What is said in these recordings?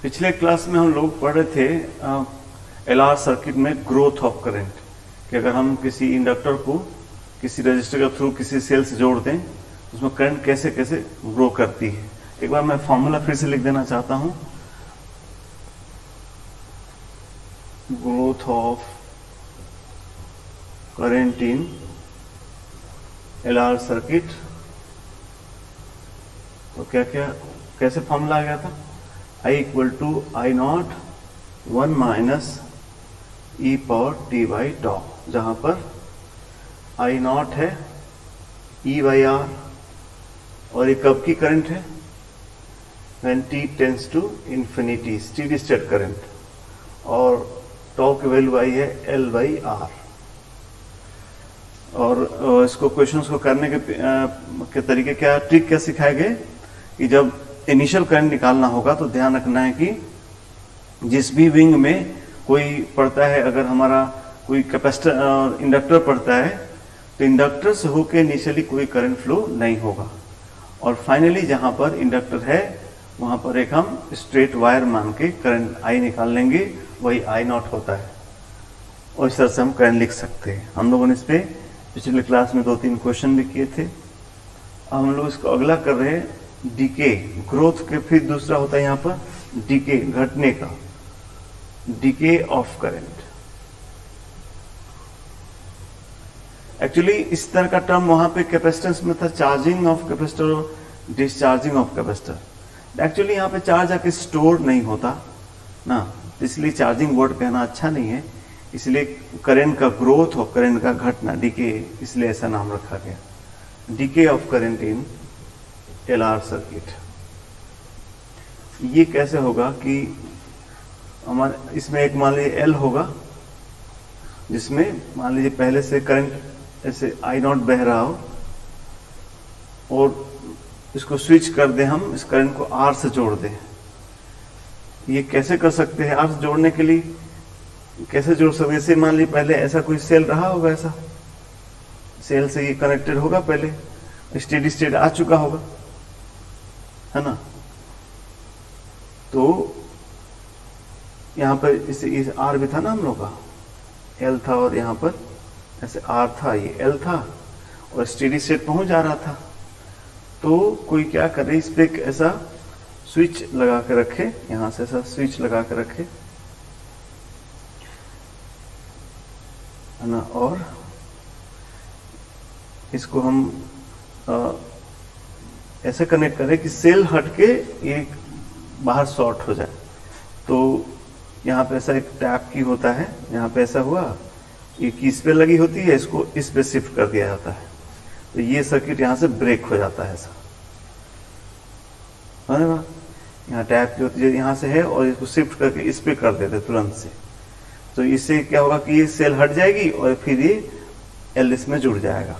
पिछले क्लास में हम लोग पढ़ रहे थे एलआर सर्किट में ग्रोथ ऑफ करंट कि अगर हम किसी इंडक्टर को किसी रजिस्टर के थ्रू किसी सेल से जोड़ दें उसमें करंट कैसे कैसे ग्रो करती है। एक बार मैं फॉर्मूला फिर से लिख देना चाहता हूं, growth of current in LR circuit. तो क्या क्या कैसे फॉर्मूला आ गया था, I equal to I naught 1 minus E power T by tau, जहां पर आई नॉट है ई बाई आर और ये कब की करंट है, when t tends to infinity, steady state current, और टॉ की वैल्यू आई है एल बाई आर। और इसको क्वेश्चंस को करने के तरीके क्या, ट्रिक क्या सिखाए गए कि जब इनिशियल करंट निकालना होगा तो ध्यान रखना है कि जिस भी विंग में कोई पड़ता है, अगर हमारा कोई कैपेसिटर इंडक्टर पड़ता है तो इंडक्टर से होकर इनिशियली कोई करंट फ्लो नहीं होगा, और फाइनली जहां पर इंडक्टर है वहां पर एक हम स्ट्रेट वायर मान के करंट आई निकाल लेंगे, वही आई नॉट होता है, और इस तरह से हम करंट लिख सकते हैं। हम लोगों ने इस पे पिछले क्लास में 2-3 क्वेश्चन भी किए थे। अब हम लोग इसको अगला कर रहे हैं, डीके, ग्रोथ के फिर दूसरा होता है यहाँ पर डीके, घटने का, डीके ऑफ करंट। एक्चुअली इस तरह का टर्म वहां पे कैपेसिटेंस में था, चार्जिंग ऑफ कैपेसिटर और डिस्चार्जिंग ऑफ कैपेसिटर। एक्चुअली यहाँ पे चार्ज आके स्टोर नहीं होता ना, इसलिए चार्जिंग वर्ड कहना अच्छा नहीं है, इसलिए करंट का ग्रोथ और करंट का घटना, डीके, इसलिए ऐसा नाम रखा गया, DK of current in LR circuit. ये कैसे होगा कि हमारे इसमें एक मान लीजिए एल होगा जिसमें मान लीजिए पहले से करंट ऐसे आई नॉट बह रहा हो और इसको स्विच कर दें, हम इस करंट को आर से जोड़ दें। ये कैसे कर सकते हैं, आर से जोड़ने के लिए कैसे जोड़ सकते हैं, जैसे मान लीजिए पहले ऐसा कोई सेल रहा होगा, ऐसा सेल से ये कनेक्टेड होगा, पहले स्टेडी स्टेट आ चुका होगा, है ना। तो यहां पर इस आर भी था ना हम लोग का, एल था और यहां पर ऐसे आर था, ये एल था और स्टेडी स्टेट पहुंच जा रहा था। तो कोई क्या करे, इस पे ऐसा स्विच लगा के रखे, यहां से ऐसा स्विच लगा के रखे, है ना, और इसको हम ऐसे कनेक्ट करें कि सेल हटके ये बाहर शॉर्ट हो जाए। तो यहाँ पे ऐसा एक टैप की होता है, यहाँ पे ऐसा हुआ, ये की इस पे लगी होती है, इसको इस पे शिफ्ट कर दिया जाता है, तो ये सर्किट यहाँ से ब्रेक हो जाता है, ऐसा है ना। यहाँ टैप की होती है, यहाँ से है, और इसको शिफ्ट करके इस पे कर देते तुरंत से, तो इससे क्या होगा कि ये सेल हट जाएगी और फिर ये एल इसमें जुड़ जाएगा।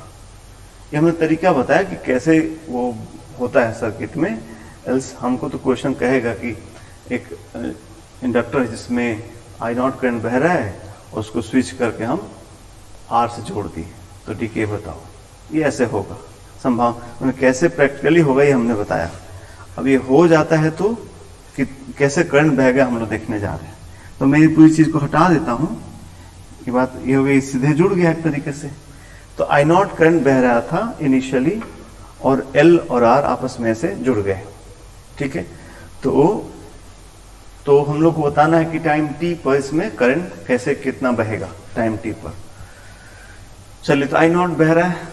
ये हमने तरीका बताया कि कैसे वो होता है सर्किट में, एल्स हमको तो क्वेश्चन कहेगा कि एक इंडक्टर है जिसमें आई नॉट करंट बह रहा है और उसको स्विच करके हम आर से जोड़ दिए, तो डीके बताओ, ये ऐसे होगा संभव, कैसे प्रैक्टिकली होगा ये हमने बताया। अब ये हो जाता है तो कि कैसे करंट बह गया हम लोग देखने जा रहे हैं। तो मैं ये पूरी चीज को हटा देता हूं, ये बात ये हो गई, सीधे जुड़ गया एक तरीके से। तो आई नॉट करंट बह रहा था इनिशियली और एल और आर आपस में से जुड़ गए, ठीक है। तो हम लोग को बताना है कि टाइम टी पर इसमें करंट कैसे कितना बहेगा टाइम टी पर। चलिए, तो आई नॉट बह रहा है,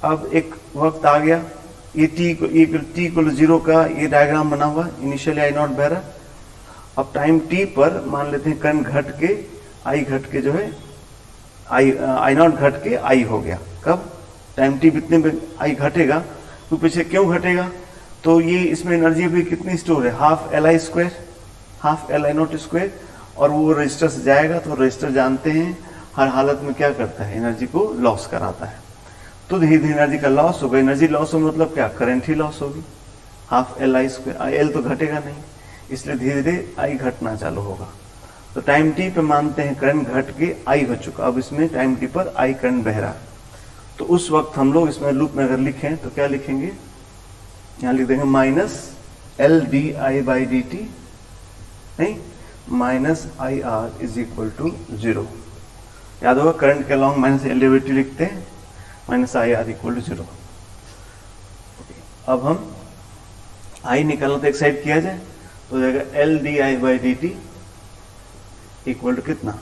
अब एक वक्त आ गया, ये टी को 0 का ये डायग्राम बना हुआ, इनिशियली आई नॉट बह रहा, अब टाइम टी पर मान लेते हैं करंट घट के आई घट के जो है आई नॉट घट के आई हो गया। कब, टाइम टी कितने में आई घटेगा, तो पीछे क्यों घटेगा, तो ये इसमें एनर्जी भी कितनी स्टोर है, half L I square, half L I not square, और वो रजिस्टर से जाएगा, तो रजिस्टर जानते हैं हर हालत में क्या करता है, एनर्जी को लॉस कराता है। तो धीरे धीरे एनर्जी का लॉस होगा, एनर्जी लॉस हो मतलब क्या, करंट ही लॉस होगी, half L I square, L तो घटेगा नहीं, इसलिए धीरे धीरे आई घटना चालू होगा। तो टाइम टी पे मानते हैं करंट घट के आई हो चुका, अब इसमें टाइम टी पर आई करंट बह रहा है, तो उस वक्त हम लोग इसमें लूप में अगर लिखें तो क्या लिखेंगे, यहाँ लिख देंगे minus L D I by D T नहीं, minus I R is equal to 0। याद होगा करंट के अलॉन्ग माइनस एलिवेटिव लिखते हैं, minus I R equal to 0। अब हम आई निकालना तो एक साइड किया जाए तो हो जाएगा L D I by D T equal to कितना,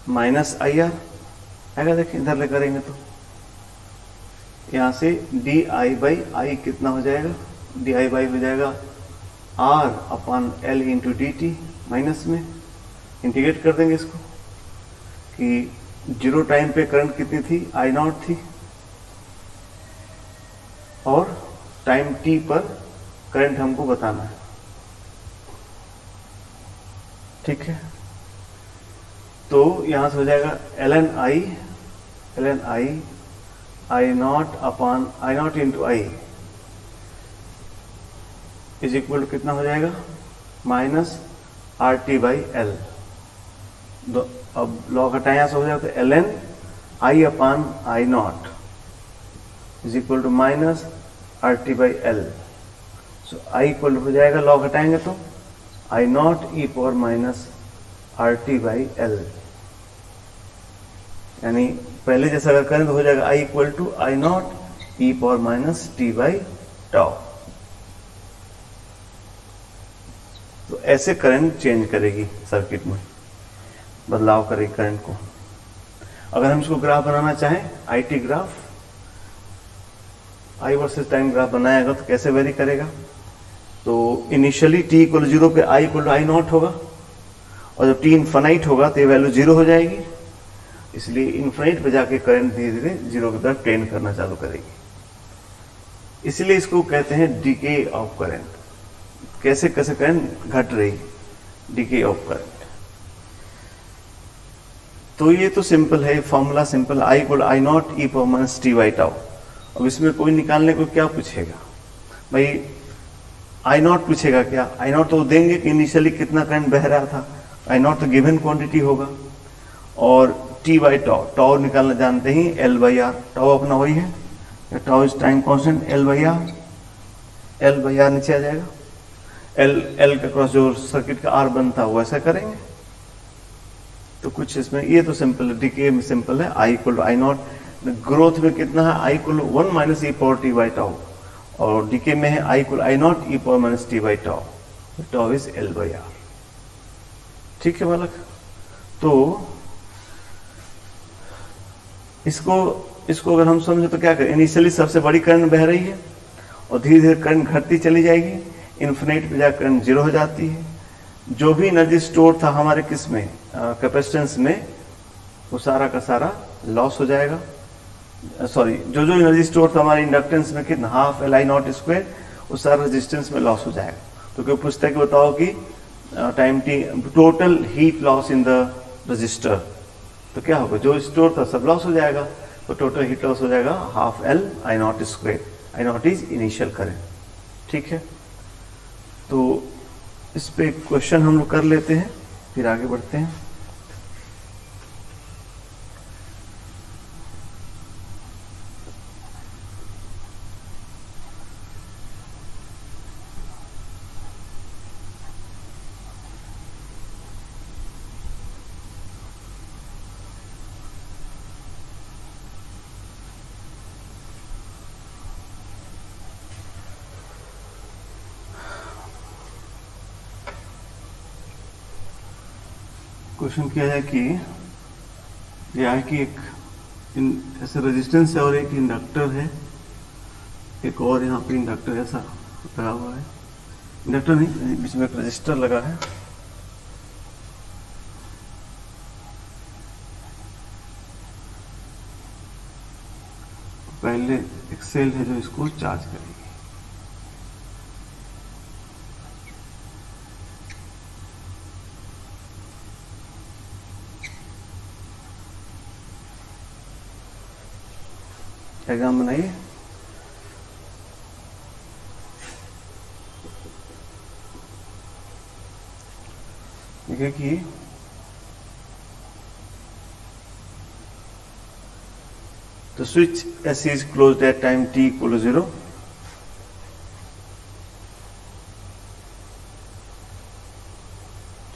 माइनस आई आर आएगा। देखिए इधर ले करेंगे तो यहां से डी आई बाई आई कितना हो जाएगा, डी आई बाई हो जाएगा R upon L into D T, minus में इंटीग्रेट कर देंगे इसको कि 0 टाइम पे करंट कितनी थी, आई नॉट थी, और टाइम टी पर करंट हमको बताना है। ठीक है, तो यहां से हो जाएगा L N I naught upon I naught into I is equal to कितना हो जाएगा, minus R T by L. अब लॉ घटाए यहां से हो जाएगा तो L N I upon I naught is equal to minus R T by L. So I equal हो जाएगा, लॉ घटाएंगे तो I naught E power minus R T by L, यानी पहले जैसा अगर करें तो हो जाएगा I equal to I naught E power minus T by tau. तो ऐसे करंट चेंज करेगी सर्किट में, बदलाव करेगी करंट को। अगर हम इसको ग्राफ बनाना चाहें, IT graph, I versus time graph बनाएगा तो कैसे वेरी करेगा, तो इनिशियली टी इक्वल 0 पे आई इक्वल आई नॉट होगा, और जब टी इन्फाइनाइट होगा तो ये वैल्यू 0 हो जाएगी, इसलिए इन्फाइनाइट पे जाके करंट धीरे धीरे 0 की तरफ टेंड करना चालू करेगी। इसलिए इसको कहते हैं डीके ऑफ करंट। कैसे कैसे करंट घट रही, डीके ऑफ करंट। तो ये तो सिंपल है, formula simple, I equal I naught E power minus T by tau. अब इसमें कोई निकालने को क्या पूछेगा भाई, आई नॉट पूछेगा क्या, आई नॉट तो देंगे कि इनिशियली कितना करंट बह रहा था, आई नॉट तो गिवन क्वांटिटी होगा, और टी बाई टाउ, टाउ निकालना जानते ही एल बाई आर, टाउ अपना वही है, tau is time constant, L by R नीचे आ जाएगा, एल का क्रॉस जो सर्किट का आर बनता है वैसा करेंगे। तो कुछ इसमें ये तो सिंपल है, डीके में सिंपल है, I equal to I naught, growth में कितना है I equal 1 minus E power T by tau, और डीके में है I equal I naught E power minus T by tau, tau is L by R. ठीक है बालक, तो इसको अगर हम समझे तो क्या करें, इनिशियली सबसे बड़ी करंट बह रही है और धीरे धीरे करंट घटती चली जाएगी, इन्फिनिट पे जाकर करंट 0 हो जाती है। जो भी एनर्जी स्टोर था हमारे किस में, कैपेसिटेंस में, वो सारा का सारा लॉस हो जाएगा। सॉरी, जो एनर्जी स्टोर था हमारे इंडक्टेंस में कितना, half L I not square, वो सारा रेजिस्टेंस में लॉस हो जाएगा। तो क्यों पूछता है कि बताओ कि time T total heat loss in the register, तो क्या होगा, जो स्टोर था सब लॉस हो जाएगा, तो टोटल हीट लॉस हो जाएगा half L I not square, I naught is initial current. ठीक है, तो इस पे क्वेश्चन हम लोग कर लेते हैं, फिर आगे बढ़ते हैं। क्वेश्चन किया है कि यह है कि एक ऐसे रेजिस्टेंस है और एक इंडक्टर है, एक और यहाँ पे इंडक्टर ऐसा लगा हुआ है, इंडक्टर नहीं, बीच में एक रजिस्टर लगा है। पहले एक सेल है जो इसको चार्ज करेगी, डायग्राम बनाइए। देखिए कि the switch S is closed at time t equal to 0.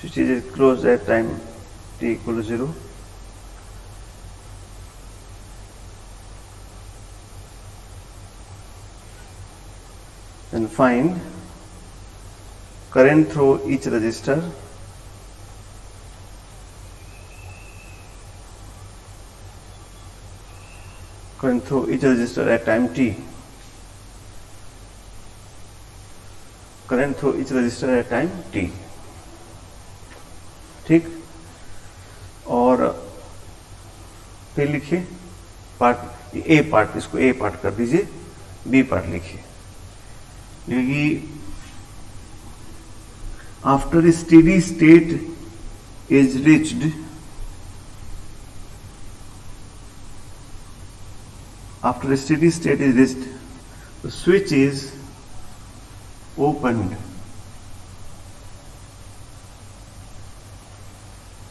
switch is closed at time t equal to 0. Then find current through each resistor. Current through each resistor at time t. Current through each resistor at time t. ठीक, और फिर लिखिए part, ए part, इसको ए part कर दीजिए, B part लिखिए। After steady state is reached, after a steady state is reached, the switch is opened.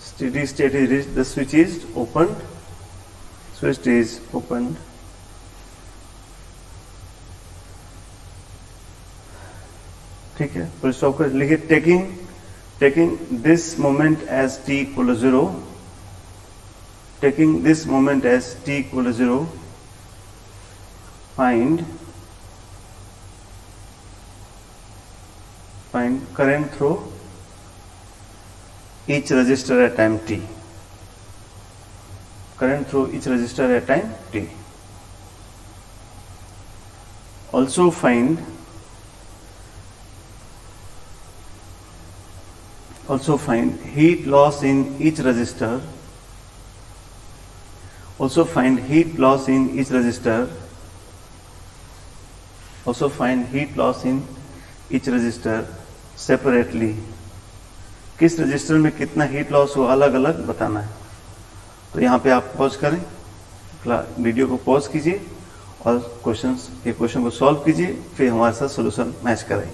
Steady state is reached, the switch is opened. Switch is opened. ठीक है, फिर stop कर लिखिए। Taking this moment as t equal to 0, taking this moment as t equal to 0, find current through each resistor at time t. Current through each resistor at time t. Also find heat loss in each resistor. Also find heat loss in each resistor. Also find heat loss in each resistor separately. किस register में कितना heat loss हो अलग अलग बताना है। तो यहाँ पे आप पॉज करें, वीडियो को पॉज कीजिए और क्वेश्चन को सॉल्व कीजिए, फिर हमारे साथ सॉल्यूशन मैच करें।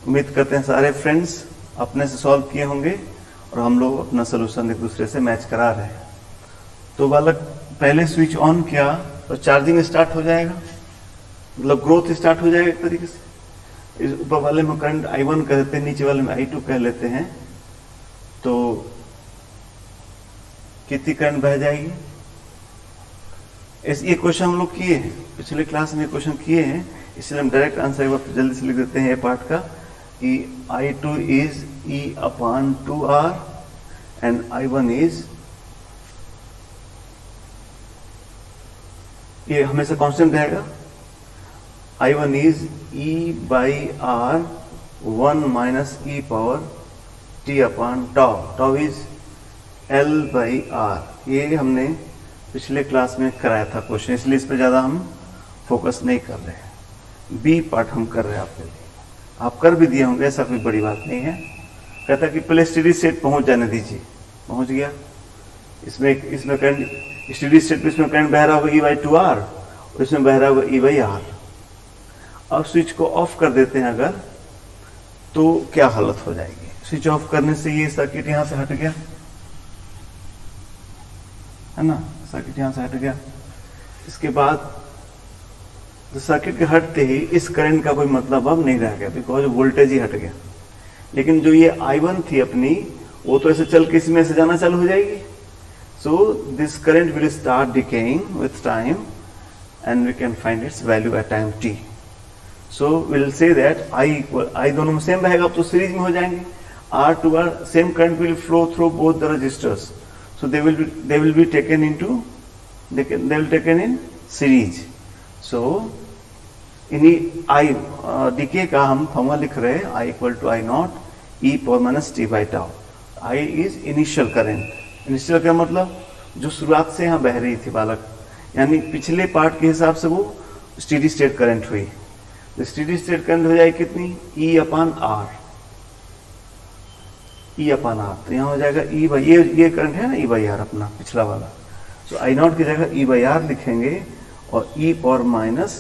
उम्मीद करते हैं सारे फ्रेंड्स अपने से सॉल्व किए होंगे और हम लोग अपना सॉल्यूशन एक दूसरे से मैच करा रहे हैं। तो बालक पहले स्विच ऑन किया तो चार्जिंग स्टार्ट हो जाएगा, मतलब ग्रोथ स्टार्ट हो जाएगा एक तरीके से। इस ऊपर वाले में करंट I1 कह देते हैं, नीचे वाले में I2 कह लेते हैं। तो कितनी करंट बह जाएगी? ये क्वेश्चन हम लोग किए हैं, पिछले क्लास में क्वेश्चन किए हैं, इसलिए हम डायरेक्ट आंसर एक बार जल्दी से लिख देते हैं। ये पार्ट का कि I2 is E/2R and I1 is, ये हमेशा कांस्टेंट रहेगा, I1 is E/R 1 minus E power T/τ, τ is L/R। ये हमने पिछले क्लास में कराया था क्वेश्चन, इसलिए इस पर ज़्यादा हम फोकस नहीं कर रहे हैं। बी पार्ट हम कर रहे हैं आपके लिए, आप कर भी दिए होंगे, ऐसा कोई बड़ी बात नहीं है। कहता कि पहले स्टेडी स्टेट पहुंच जाने दीजिए, पहुंच गया। इसमें करंट स्टेडी स्टेट में इसमें करंट बह रहा होगा E/2R और इसमें बह रहा होगा E/R। अब स्विच को ऑफ कर देते हैं अगर, तो क्या हालत हो जाएगी? स्विच ऑफ करने से ये सर्किट यहां से हट गया, है ना, सर्किट यहां से हट गया। इसके बाद सर्किट के हटते ही इस करंट का कोई मतलब अब नहीं रह गया, बिकॉज वोल्टेज ही हट गया। लेकिन जो ये I1 थी अपनी, वो तो ऐसे चल के इसमें से जाना चालू हो जाएगी। So this current will start decaying with time and we can find its value at time t. So we'll say that I दोनों में सेम रहेगा, अब तो सीरीज में हो जाएंगे। R to R same current will flow through both the resistors. So they will be taken in series. So इन्हीं I decay का हम फॉर्मूला लिख रहे हैं, I equal to I0 E power minus T/τ। I is initial current। Initial का मतलब जो शुरुआत से यहाँ बह रही थी बालक, यानी पिछले पार्ट के हिसाब से वो स्टेडी स्टेट करंट हुई। तो स्टेडी स्टेट करंट हो जाएगी कितनी? E/R। तो यहाँ हो जाएगा ये करंट है ना E/R अपना पिछला वाला। तो I0 की जगह E/R लिखेंगे और E पावर माइनस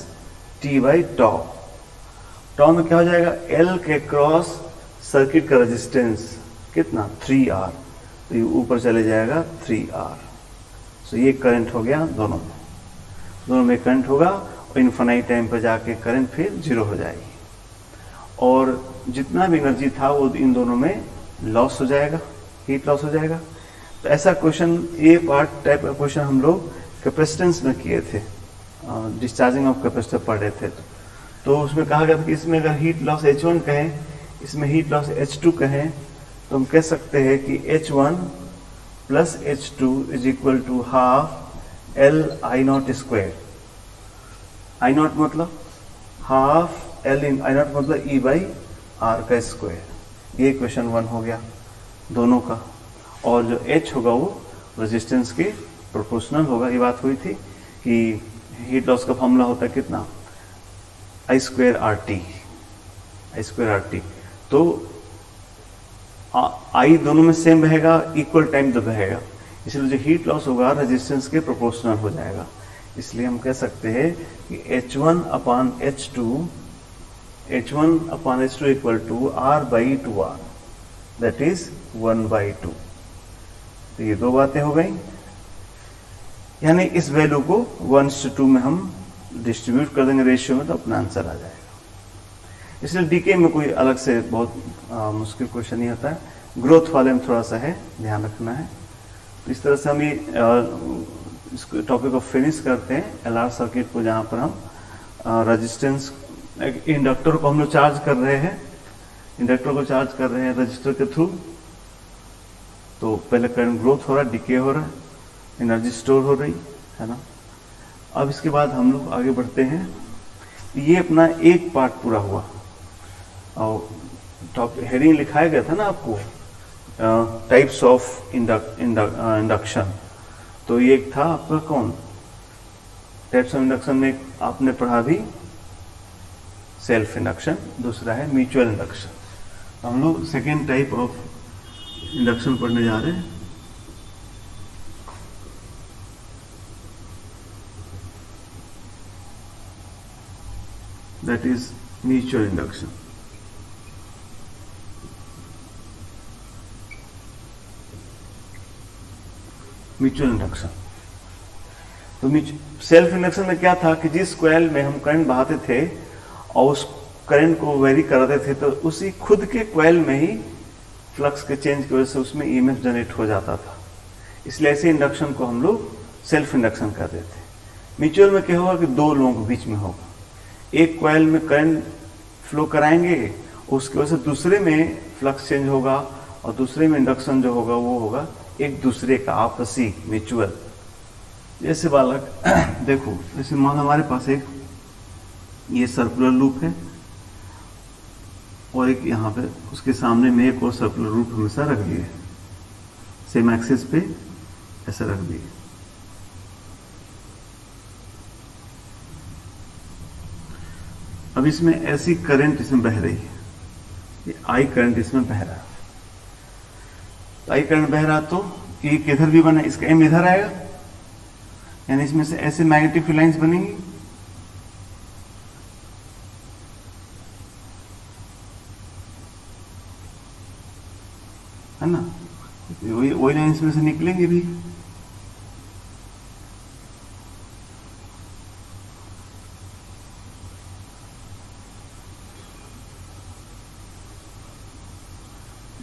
T/τ। टॉ में क्या हो जाएगा? L के क्रॉस सर्किट का रेजिस्टेंस कितना? 3R। तो ये ऊपर चले जाएगा 3R। सो ये करंट हो गया दोनों में करंट होगा और इनफाइनाइट टाइम पर जाके करंट फिर जीरो हो जाएगी। और जितना भी एनर्जी था वो इन दोनों में लॉस हो जाएगा, हीट लॉस हो जाएगा। तो ऐसा क्वेश्चन, ये पार्ट टाइप का क्वेश्चन हम लोग कैपेसिटेंस में किए थे, डिस्चार्जिंग ऑफ कैपेसिटर पढ़ रहे थे। तो उसमें कहा गया था कि इसमें अगर हीट लॉस H1 कहें, इसमें हीट लॉस H2 कहें, तो हम कह सकते हैं कि H1 plus H2 is equal to half L I naught square. I naught मतलब half L in I naught मतलब E बाई R का स्क्वायर। ये क्वेश्चन 1 हो गया दोनों का। और जो H होगा वो रेजिस्टेंस के प्रोपोर्शनल होगा। ये बात हुई थी कि हीट लॉस का फॉर्मूला होता है कितना, I square RT, I square RT। तो I दोनों में सेम रहेगा, इक्वल टाइम तो रहेगा, इसलिए जो हीट लॉस होगा रेजिस्टेंस के प्रोपोर्शनल हो जाएगा। इसलिए हम कह सकते हैं कि H1 upon H2 equal to R by 2R, that is 1/2। तो ये दो बातें हो गई, यानी इस वैल्यू को 1:2 में हम डिस्ट्रीब्यूट कर देंगे रेशियो में, तो अपना आंसर आ जाएगा। इसलिए डीके में कोई अलग से बहुत मुश्किल क्वेश्चन नहीं होता है, ग्रोथ वाले में थोड़ा सा है, ध्यान रखना है। तो इस तरह से हम ये इस टॉपिक को फिनिश करते हैं, LR सर्किट को, जहाँ पर हम रेजिस्टेंस, इंडक्टर को हम लोग चार्ज कर रहे हैं, इंडक्टर को चार्ज कर रहे हैं रजिस्टर के थ्रू। तो पहले करंट ग्रोथ हो रहा है, डीके हो रहा है, एनर्जी स्टोर हो रही है ना। अब इसके बाद हम लोग आगे बढ़ते हैं। ये अपना एक पार्ट पूरा हुआ, और टॉपिक हेडिंग लिखाया गया था ना आपको, टाइप्स ऑफ इंडक्शन। तो ये एक था आपका कौन, टाइप्स ऑफ इंडक्शन में आपने पढ़ा भी सेल्फ इंडक्शन, दूसरा है म्यूचुअल इंडक्शन। तो हम लोग सेकेंड टाइप ऑफ इंडक्शन पढ़ने जा रहे हैं। That is mutual induction. Mutual induction, तो सेल्फ इंडक्शन में क्या था कि जिस कॉइल में हम करंट बहाते थे और उस करंट को वेरी कराते थे, तो उसी खुद के कॉइल में ही फ्लक्स के चेंज की वजह से उसमें ईएमएफ जनरेट हो जाता था। इसलिए ऐसे इंडक्शन को हम लोग सेल्फ इंडक्शन कहते थे। म्यूचुअल में क्या होगा कि दो लोगों के बीच में होगा, एक कॉइल में करंट फ्लो कराएंगे, उसकी वजह से दूसरे में फ्लक्स चेंज होगा, और दूसरे में इंडक्शन जो होगा वो होगा एक दूसरे का आपसी म्यूचुअल। जैसे बालक देखो, जैसे मान हमारे पास एक ये सर्कुलर लूप है, और एक यहाँ पे उसके सामने में एक और सर्कुलर लूप हमेशा रख दिए, सेम एक्सिस पे ऐसे रख दिए। अब इसमें ऐसी करंट इसमें बह रही है, ये आई करंट इसमें बह रहा है। तो आई करंट बह रहा, तो ये किधर भी बना, इसका एम इधर आएगा, यानी इसमें से ऐसे मैग्नेटिक फील्ड लाइंस बनेंगी। है ना, वही लाइंस में से निकलेंगे भी।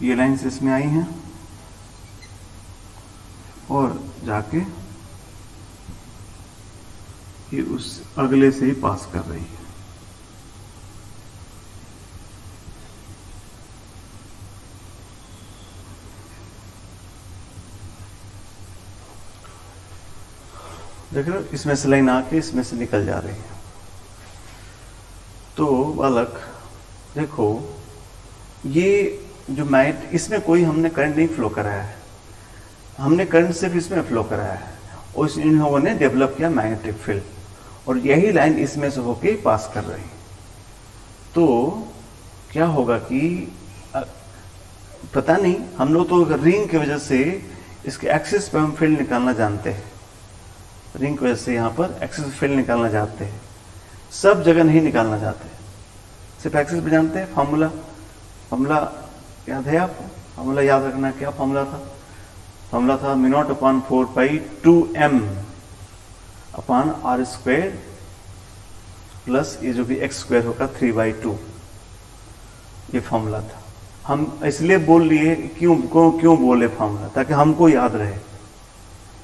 ये लाइंस इसमें आई हैं और जाके ये उस अगले से ही पास कर रही है। देख रहे हो, इसमें से लाइन आके इसमें से निकल जा रही है। तो बालक देखो, ये जो मैट, इसमें कोई हमने करंट नहीं फ्लो कराया है, हमने करंट सिर्फ इसमें फ्लो कराया है, और इन लोगों ने डेवलप किया मैग्नेटिक फील्ड, और यही लाइन इसमें से होके पास कर रही है। तो क्या होगा कि पता नहीं, हम लोग तो रिंग की वजह से इसके एक्सिस पे हम फील्ड निकालना जानते हैं, रिंग की वजह से यहाँ पर एक्सिस फील्ड निकालना चाहते हैं, सब जगह नहीं निकालना चाहते, सिर्फ एक्सिस पे जानते हैं। फॉर्मूला याद है आपको? फॉर्मूला याद रखना, क्या फॉर्मूला था? फॉर्मूला था μ0/4π2m upon R square plus ये जो भी एक्स स्क्वायर होगा 3/2। ये फॉर्मूला था। हम इसलिए बोल लिए, क्यों बोले फॉर्मूला, ताकि हमको याद रहे।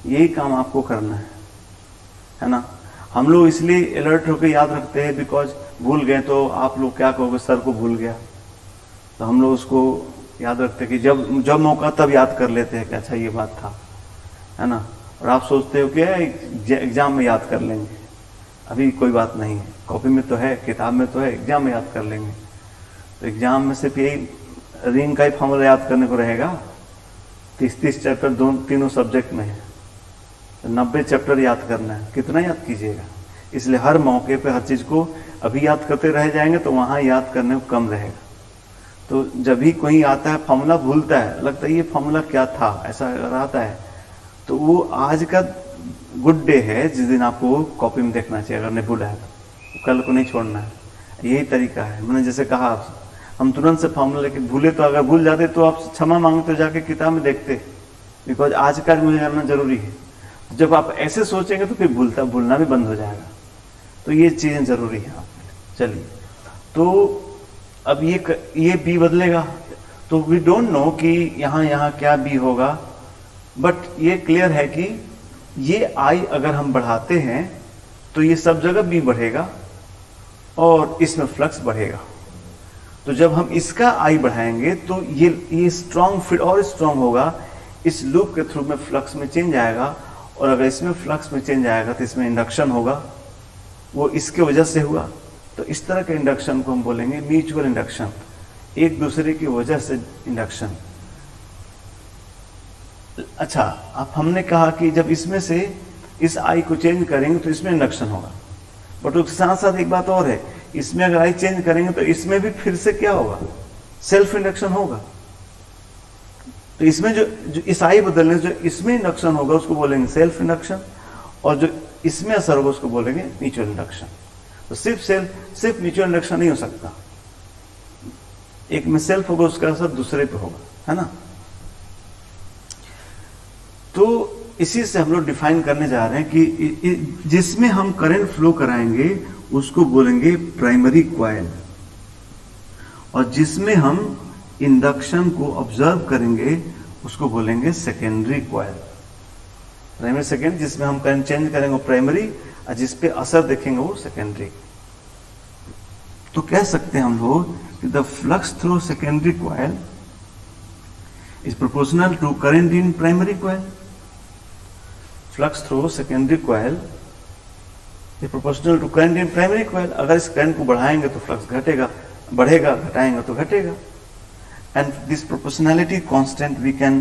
यही काम आपको करना है ना। हम लोग इसलिए अलर्ट होकर याद रखते हैं, बिकॉज भूल गए तो आप लोग क्या कहोगे, सर को भूल गया। तो हम लोग उसको याद रखते हैं कि जब मौका तब याद कर लेते हैं कि अच्छा ये बात था, है ना। और आप सोचते हो कि एग्जाम में याद कर लेंगे, अभी कोई बात नहीं है, कॉपी में तो है, किताब में तो है, एग्जाम में याद कर लेंगे। तो एग्जाम में सिर्फ यही रिंग का ही फॉर्मूला याद करने को रहेगा। 30 चैप्टर तीनों सब्जेक्ट में है, तो 90 चैप्टर याद करना है, कितना याद कीजिएगा। इसलिए हर मौके पे हर चीज को अभी याद करते रह जाएंगे तो वहां याद करने को कम रहेगा। तो जब भी कोई आता है फॉर्मूला भूलता है, लगता है ये फॉर्मूला क्या था, ऐसा आता है, तो वो आज का गुड डे है जिस दिन आपको कॉपी में देखना चाहिए। अगर नहीं भूला है तो कल को नहीं छोड़ना है। यही तरीका है। मैंने जैसे कहा आपसे, हम तुरंत से फॉर्मूला लेके भूले तो अगर भूल जाते तो आप क्षमा मांगते जाके किताब में देखते, बिकॉज आज का मुझे जानना जरूरी है। जब आप ऐसे सोचेंगे तो फिर भूलना भी बंद हो जाएगा। तो ये चीजें जरूरी है आपके लिए। चलिए, तो अब ये बी बदलेगा, तो वी डोंट नो कि यहाँ क्या बी होगा, बट ये क्लियर है कि ये आई अगर हम बढ़ाते हैं तो ये सब जगह बी बढ़ेगा और इसमें फ्लक्स बढ़ेगा। तो जब हम इसका आई बढ़ाएंगे तो ये स्ट्रॉन्ग फिर और स्ट्रॉन्ग होगा, इस लूप के थ्रू में फ्लक्स में चेंज आएगा। और अगर इसमें फ्लक्स में चेंज आएगा तो इसमें इंडक्शन होगा, वो इसके वजह से हुआ। तो इस तरह के इंडक्शन को हम बोलेंगे म्यूचुअल इंडक्शन, एक दूसरे की वजह से इंडक्शन। अच्छा, अब हमने कहा कि जब इसमें से इस आई को चेंज करेंगे तो इसमें इंडक्शन होगा, बट उसके साथ साथ एक बात और है, इसमें अगर आई चेंज करेंगे तो इसमें भी फिर से क्या होगा, सेल्फ इंडक्शन होगा। तो इसमें जो इस आई बदलने से जो इसमें इंडक्शन होगा उसको बोलेंगे सेल्फ इंडक्शन, और जो इसमें असर होगा उसको बोलेंगे म्यूचुअल इंडक्शन। तो सिर्फ म्यूचुअल इंडक्शन नहीं हो सकता, एक में सेल्फ होगा उसका असर दूसरे पे होगा, है ना। तो इसी से हम लोग डिफाइन करने जा रहे हैं कि जिसमें हम करंट फ्लो कराएंगे उसको बोलेंगे प्राइमरी कॉइल, और जिसमें हम इंडक्शन को ऑब्जर्व करेंगे उसको बोलेंगे सेकेंडरी कॉइल। प्राइमरी सेकेंडरी, जिसमें हम करंट चेंज करेंगे वो प्राइमरी, और जिसपे असर देखेंगे वो सेकेंडरी। तो कह सकते हैं हम लोग कि the flux through secondary coil is proportional to current in primary coil. Flux through secondary coil is proportional to current in primary coil. अगर इस करंट को बढ़ाएंगे तो फ्लक्स घटेगा, बढ़ेगा, घटाएंगे तो घटेगा। And this proportionality constant we can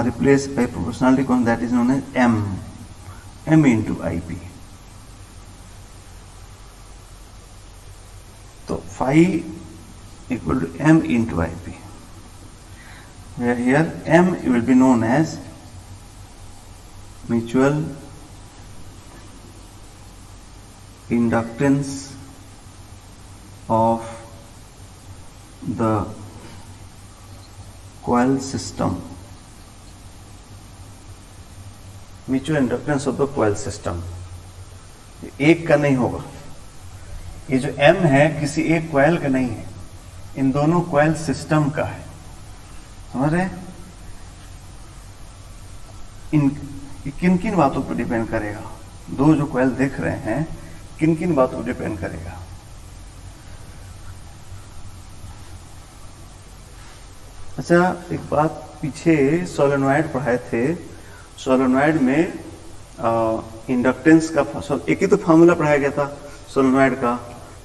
replace by proportionality constant that is known as m into Ip. So phi equal to m into Ip, where here m will be known as mutual inductance of the coil system, mutual inductance of the coil system. एक का नहीं होगा, ये जो M है किसी एक coil का नहीं है, इन दोनों कॉइल सिस्टम का है। समझ रहे? किन किन बातों पर डिपेंड करेगा, दो जो कॉइल देख रहे हैं किन किन बातों पर डिपेंड करेगा। अच्छा, एक बात, पीछे सोलेनॉइड पढ़ाए थे, सोलेनॉइड में इंडक्टेंस का एक ही तो फार्मूला पढ़ाया गया था सोलेनॉइड का।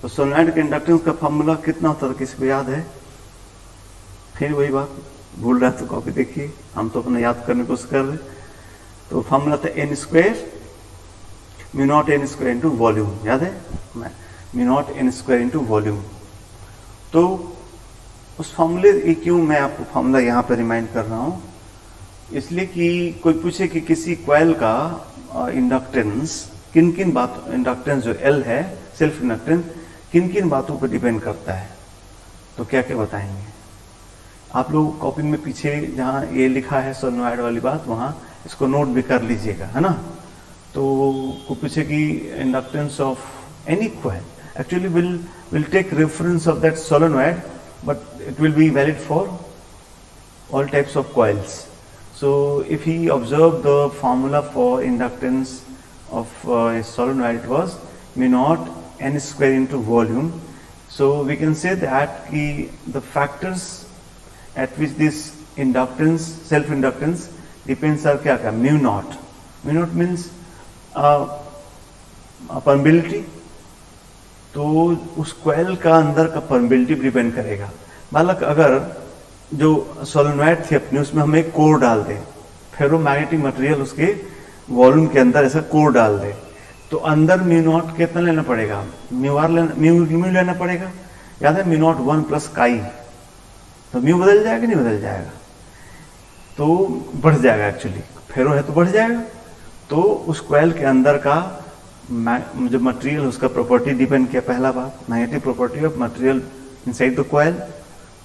तो सोलेनॉइड के इंडक्टेंस का फार्मूला कितना होता था, किसी को याद है? फिर वही बात, भूल रहा है तो कॉपी देखिए, हम तो अपने याद करने की कोशिश कर रहे। तो फार्मूला था n square mu naught n square into volume, याद है? Mu naught n square into volume. तो उस फॉर्मूले, क्यों मैं आपको फॉर्मूला यहाँ पे रिमाइंड कर रहा हूँ, इसलिए कि कोई पूछे कि किसी कॉइल का इंडक्टेंस किन किन बातों, इंडक्टेंस जो L है सेल्फ इंडक्टेंस, किन किन बातों पर डिपेंड करता है, तो क्या क्या बताएंगे आप लोग। कॉपी में पीछे जहाँ ये लिखा है सोलेनॉइड वाली बात, वहाँ इसको नोट भी कर लीजिएगा, है ना। तो कोई पूछे कि inductance of any coil, actually will take reference of that solenoid but it will be valid for all types of coils. So if he observed the formula for inductance of a solenoid, it was mu naught n square into volume. So we can say that the factors at which this inductance, self inductance depends are क्या क्या, mu naught. Mu naught means permeability. तो उस coil का अंदर का permeability depend करेगा. बालक अगर जो सोलेनॉइड थी अपनी उसमें हम एक कोर डाल दें, फेरोमैग्नेटिक मटेरियल उसके वॉल्यूम के अंदर ऐसा कोर डाल दें, तो अंदर म्यू नॉट कितना लेना पड़ेगा, म्यू लेना पड़ेगा. याद है म्यू नॉट 1 प्लस काई, तो म्यू बदल जाएगा नहीं बदल जाएगा, तो बढ़ जाएगा. एक्चुअली फेरो है तो बढ़ जाएगा. तो उस कॉइल के अंदर का जो मटेरियल उसका प्रॉपर्टी डिपेंड किया. पहला बात magnetic property of material inside the coil.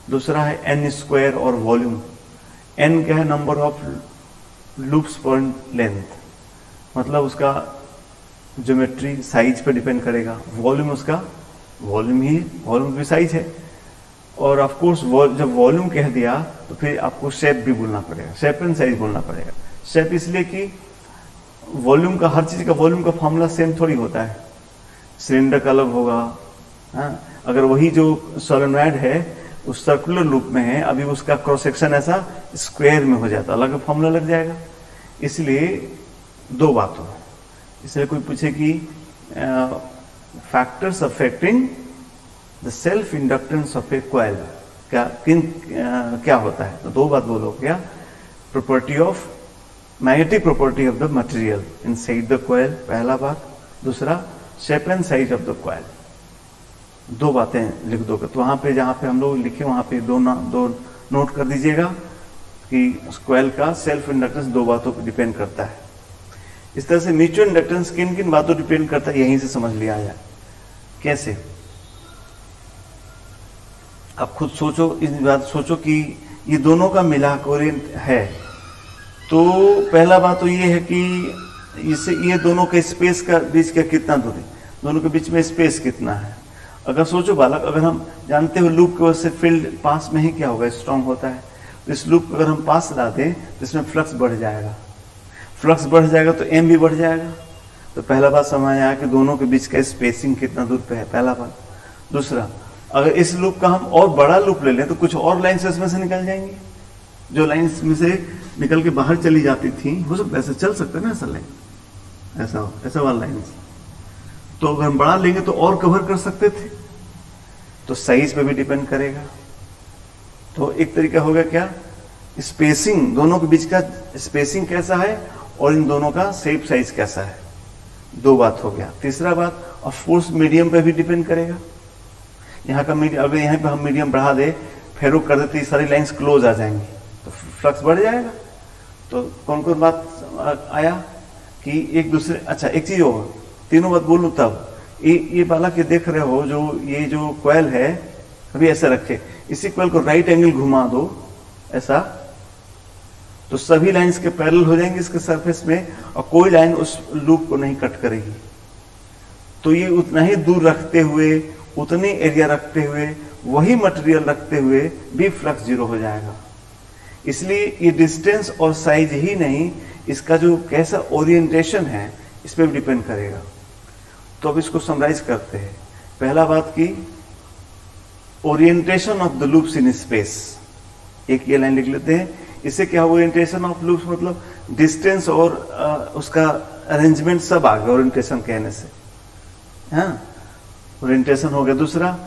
दूसरा है एन स्क्वायर और वॉल्यूम. एन क्या है, नंबर ऑफ लूप्स पर लेंथ, मतलब उसका ज्योमेट्री साइज पे डिपेंड करेगा. वॉल्यूम उसका वॉल्यूम भी साइज है. और ऑफ कोर्स जब वॉल्यूम कह दिया तो फिर आपको शेप भी बोलना पड़ेगा, शेप एंड साइज बोलना पड़ेगा. शेप इसलिए कि वॉल्यूम का, हर चीज का वॉल्यूम का फॉर्मूला सेम थोड़ी होता है. सिलेंडर का अलग होगा. अगर वही जो सोलेनॉइड है उस सर्कुलर लूप में है, अभी उसका क्रॉस सेक्शन ऐसा स्क्वायर में हो जाता, अलग फॉर्मूला लग जाएगा. इसलिए दो बात हो. इसलिए कोई पूछे कि factors affecting the self inductance of a coil क्या होता है, तो दो बात बोलो. क्या, property of magnetic property of the material inside the coil, पहला बात. दूसरा shape and size of the coil. दो बातें लिख दो. तो वहां पे जहां पे हम लोग लिखे वहां पे दो नोट कर दीजिएगा कि कॉइल का सेल्फ इंडक्टेंस दो बातों पर डिपेंड करता है. इस तरह से म्यूचुअल इंडक्टेंस किन किन बातों डिपेंड करता है यहीं से समझ लिया जाए. कैसे, आप खुद सोचो, इस बात सोचो कि ये दोनों का मिलाकर है. तो पहला बात तो ये है कि इससे ये दोनों के स्पेस का बीच का कितना दूरी, दोनों के बीच में स्पेस कितना है. अगर सोचो बालक, अगर हम जानते हो लूप की वजह से फील्ड पास में ही क्या होगा, स्ट्रांग होता है. तो इस लूप को अगर हम पास ला दें तो इसमें फ्लक्स बढ़ जाएगा. फ्लक्स बढ़ जाएगा तो एम भी बढ़ जाएगा. तो पहला बात समझ आया कि दोनों के बीच का स्पेसिंग कितना दूर पे है, पहला बात. दूसरा, अगर इस लूप का हम और बड़ा लूप ले लें तो कुछ और लाइन्स इसमें से निकल जाएंगी. जो लाइन्स में से निकल के बाहर चली जाती थी, हो सकता है ऐसे चल सकता है ना, ऐसा लाइन, ऐसा वाला लाइन्स. तो अगर हम बड़ा लेंगे तो और कवर कर सकते थे. तो साइज पे भी डिपेंड करेगा. तो एक तरीका होगा क्या, स्पेसिंग, दोनों के बीच का स्पेसिंग कैसा है और इन दोनों का शेप साइज कैसा है. दो बात हो गया. तीसरा बात, ऑफ कोर्स मीडियम पे भी डिपेंड करेगा. यहाँ का मीडियम, अगर यहाँ पे हम मीडियम बढ़ा दे, फेरो कर देते, सारी लाइंस क्लोज आ जाएंगी तो फ्लक्स बढ़ जाएगा. तो कौन कौन बात आया कि एक दूसरे. अच्छा एक चीज और, तीनों बात बोलूं तब. ये वाला के देख रहे हो, जो ये जो कॉइल है, अभी ऐसे रखे, इसी कॉइल को राइट एंगल घुमा दो ऐसा, तो सभी लाइंस के पैरेलल हो जाएंगे इसके सरफेस में, और कोई लाइन उस लूप को नहीं कट करेगी. तो ये उतना ही दूर रखते हुए, उतनी एरिया रखते हुए, वही मटेरियल रखते हुए भी फ्लक्स जीरो हो जाएगा. इसलिए ये डिस्टेंस और साइज ही नहीं, इसका जो कैसा ओरिएंटेशन है इस पर भी डिपेंड करेगा. तो अब इसको समराइज करते हैं. पहला बात की, orientation of the loops in space. एक ये लाइन लिख लेते हैं. इससे क्या, ओरिएंटेशन ऑफ लूप्स मतलब डिस्टेंस और उसका अरेंजमेंट सब आ गया ओरिएंटेशन कहने से. हाँ, ओरिएंटेशन हो गया. दूसरा,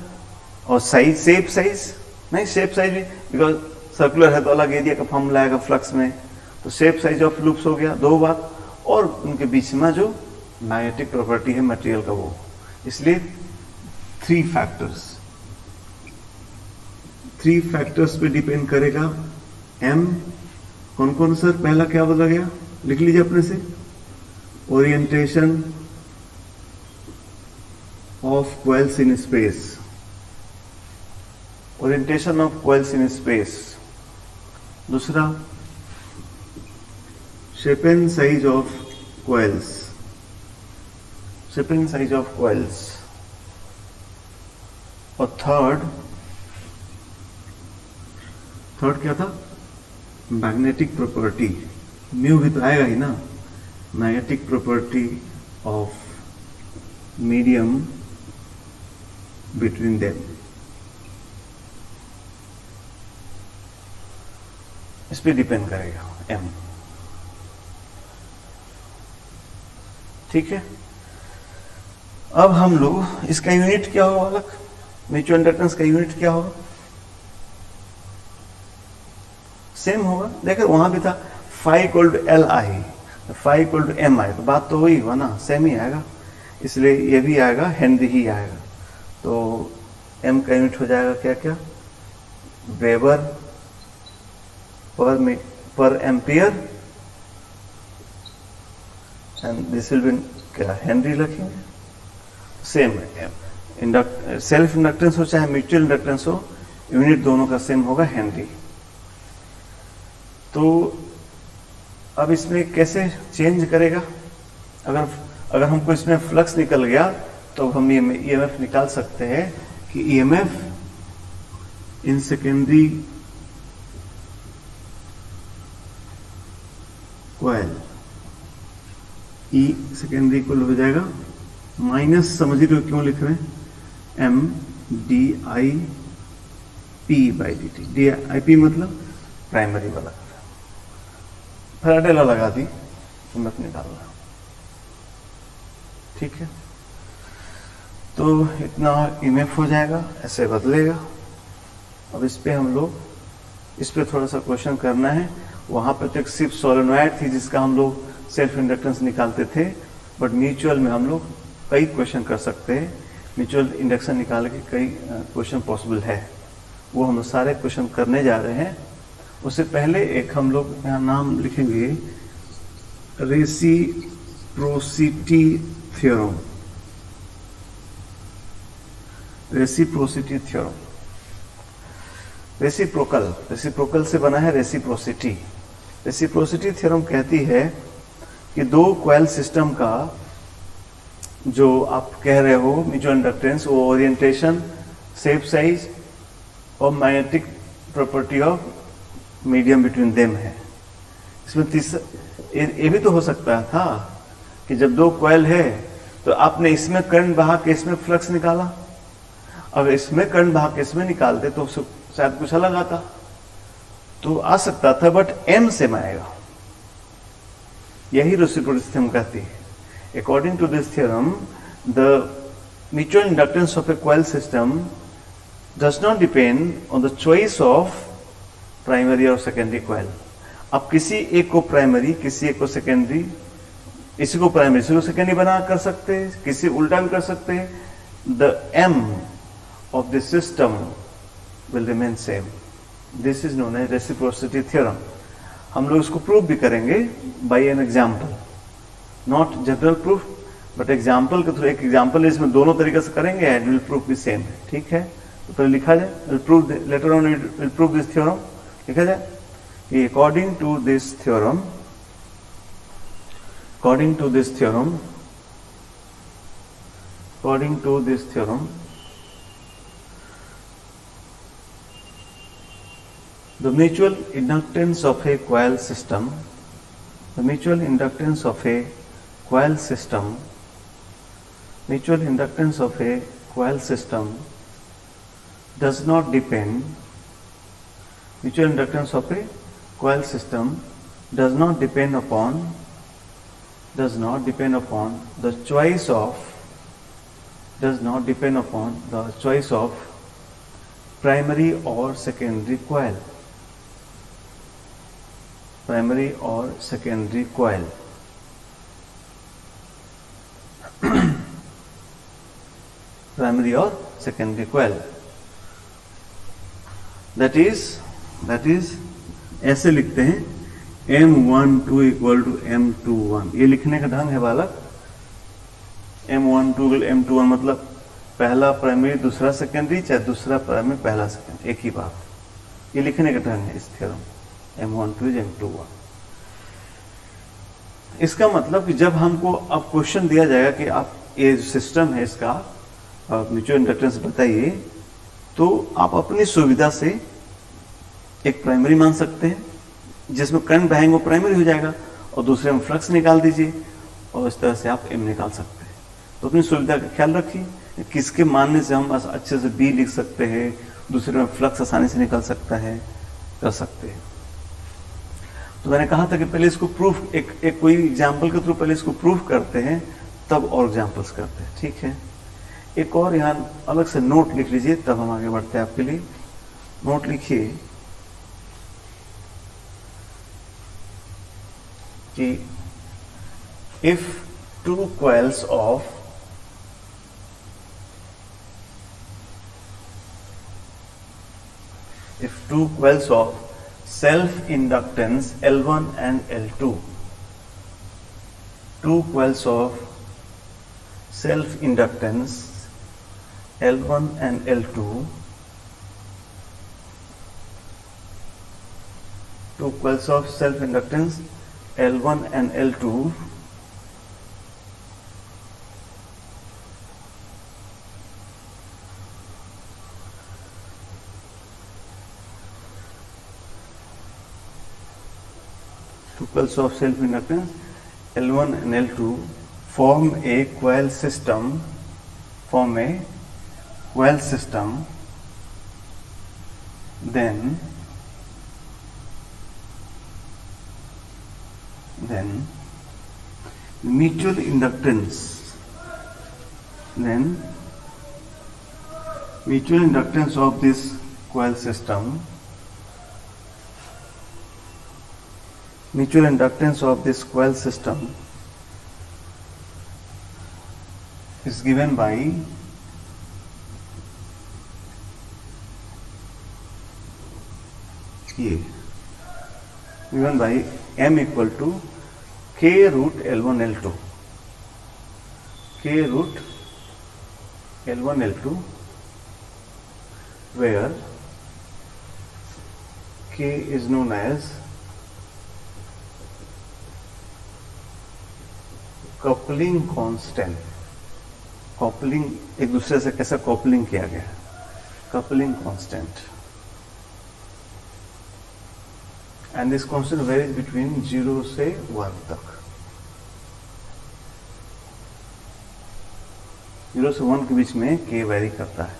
और साइज, शेप साइज नहीं, शेप साइज भी, बिकॉज सर्कुलर है तो अलग एरिया का फॉर्मूला आएगा फ्लक्स में. तो शेप साइज ऑफ लूप्स हो गया, दो बात. और उनके बीच में जो मैग्नेटिक प्रॉपर्टी है मटेरियल का वो. इसलिए थ्री फैक्टर्स पे डिपेंड करेगा. एम कौन कौन सर, पहला क्या बोला गया, लिख लीजिए अपने से. Orientation of coils in space. Orientation of coils in space. दूसरा, shape and size of coils. Shape and size of coils. और थर्ड, थर्ड क्या था? मैग्नेटिक प्रॉपर्टी, म्यू भी तो आएगा ही ना, magnetic property of medium between them. इस पे डिपेंड करेगा एम। ठीक है, अब हम लोग इसका यूनिट क्या होगा अलग, म्यूचुअल इंडक्टेंस का यूनिट क्या होगा? सेम होगा। देखो वहां भी था phi equal to L I, phi equal to M I, तो बात तो वही हुआ ना, सेम ही आएगा, इसलिए ये भी आएगा, हेनरी ही आएगा। तो एम का यूनिट हो जाएगा क्या क्या? वेबर पर ampere, and this will be क्या, हेनरी रखेंगे। सेम है, सेल्फ इंडक्टेंस हो चाहे म्यूचुअल इंडक्टेंस हो, यूनिट दोनों का सेम होगा, हेनरी। तो अब इसमें कैसे चेंज करेगा? अगर हमको इसमें फ्लक्स निकल गया तो हम ईएमएफ निकाल सकते हैं कि EMF in secondary coil, E secondary equal हो जाएगा माइनस, समझ लो क्यों लिख रहे हैं, M D I P by D T. D I P मतलब प्राइमरी वाला, फैराडे लॉ लगा दी, कीमत निकालना। ठीक है, तो इतना ईएमएफ हो जाएगा, ऐसे बदलेगा। अब इस पे हम लोग, इस पे थोड़ा सा क्वेश्चन करना है। वहां पर तक सिर्फ सोलेनॉइड थी जिसका हम लोग सेल्फ इंडक्टेंस निकालते थे, बट म्यूचुअल में हम लोग कई क्वेश्चन कर सकते हैं। म्यूचुअल इंडक्शन निकाल के कई क्वेश्चन पॉसिबल है, वो हम सारे क्वेश्चन करने जा रहे हैं। उससे पहले एक हम लोग यहाँ नाम लिखेंगे, reciprocity theorem. Reciprocity theorem, reciprocal से बना है रेसिप्रोसिटी। रेसिप्रोसिटी थ्योरम कहती है कि दो कॉइल सिस्टम का जो आप कह रहे हो म्यूचुअल इंडक्टेंस, वो ओरिएंटेशन, शेप साइज और magnetic property of medium between them है। इसमें ये भी तो हो सकता था कि जब दो कॉइल है तो आपने इसमें करंट बहा के इसमें फ्लक्स निकाला, अगर इसमें करंट बहा के इसमें निकालते तो शायद कुछ अलग आता, तो आ सकता था, बट एम सेम आएगा। यही रेसिप्रोसिटी थ्योरम कहती है। According to this theorem, the mutual inductance of a coil system does not depend on the choice of primary और सेकेंडरी कॉइल। अब किसी एक को प्राइमरी, किसी एक को सेकेंडरी, इसी को प्राइमरी इसी को सेकेंडरी बना कर सकते हैं, किसी उल्टा भी कर सकते हैं। The M of the system will remain same. This is known as reciprocity theorem. हम लोग इसको प्रूव भी करेंगे by an example, not general proof, but example के थ्रू। एक एग्जाम्पल है, इसमें दोनों तरीके से करेंगे and will prove the same। ठीक है, तो पहले लिखा जाए, will prove later on will prove this theorem। लिखा जाए कि according to this theorem, the mutual inductance of a coil system, does not depend upon the choice of primary or secondary coil. Primary or secondary coil. Primary or secondary coil. That is ऐसे लिखते हैं, M12 equal to M21। ये लिखने का ढंग है बालक। M12 M21 मतलब पहला प्राइमरी दूसरा सेकेंडरी, चाहे दूसरा प्राइमरी पहला सेकेंडरी, एक ही बात। ये लिखने का ढंग है इस थ्योरम, M12 M21। इसका मतलब कि जब हमको अब क्वेश्चन दिया जाएगा कि आप ये सिस्टम है इसका म्यूचुअल इंडक्टेंस बताइए, तो आप अपनी सुविधा से एक प्राइमरी मान सकते हैं जिसमें करंट बहेंगे वो प्राइमरी हो जाएगा, और दूसरे में फ्लक्स निकाल दीजिए, और इस तरह से आप एम निकाल सकते हैं। तो अपनी सुविधा का ख्याल रखिए, किसके मानने से हम अच्छे से बी लिख सकते हैं, दूसरे में फ्लक्स आसानी से निकल सकता है, कर सकते हैं। तो मैंने कहा था कि पहले इसको प्रूफ एक कोई एग्जाम्पल के थ्रू पहले इसको प्रूफ करते हैं, तब और एग्जाम्पल्स करते हैं, ठीक है। एक और यहाँ अलग से नोट लिख लीजिए, तब हम आगे बढ़ते हैं। आपके लिए नोट लिखिए कि if two coils of self-inductance L1 and L2, two coils of self-inductance L1 and L2, two coils of self-inductance L1 and L2 two coils of self-inductance L1 and L2 form a coil system, then mutual inductance of this coil system is given by m equal to k root L1 L2, where k is known as coupling constant. Coupling एक दूसरे से कैसा coupling किया गया, coupling constant, and this constant varies between 0 से 1 तक। 0 से 1 के बीच में k वेरी करता है।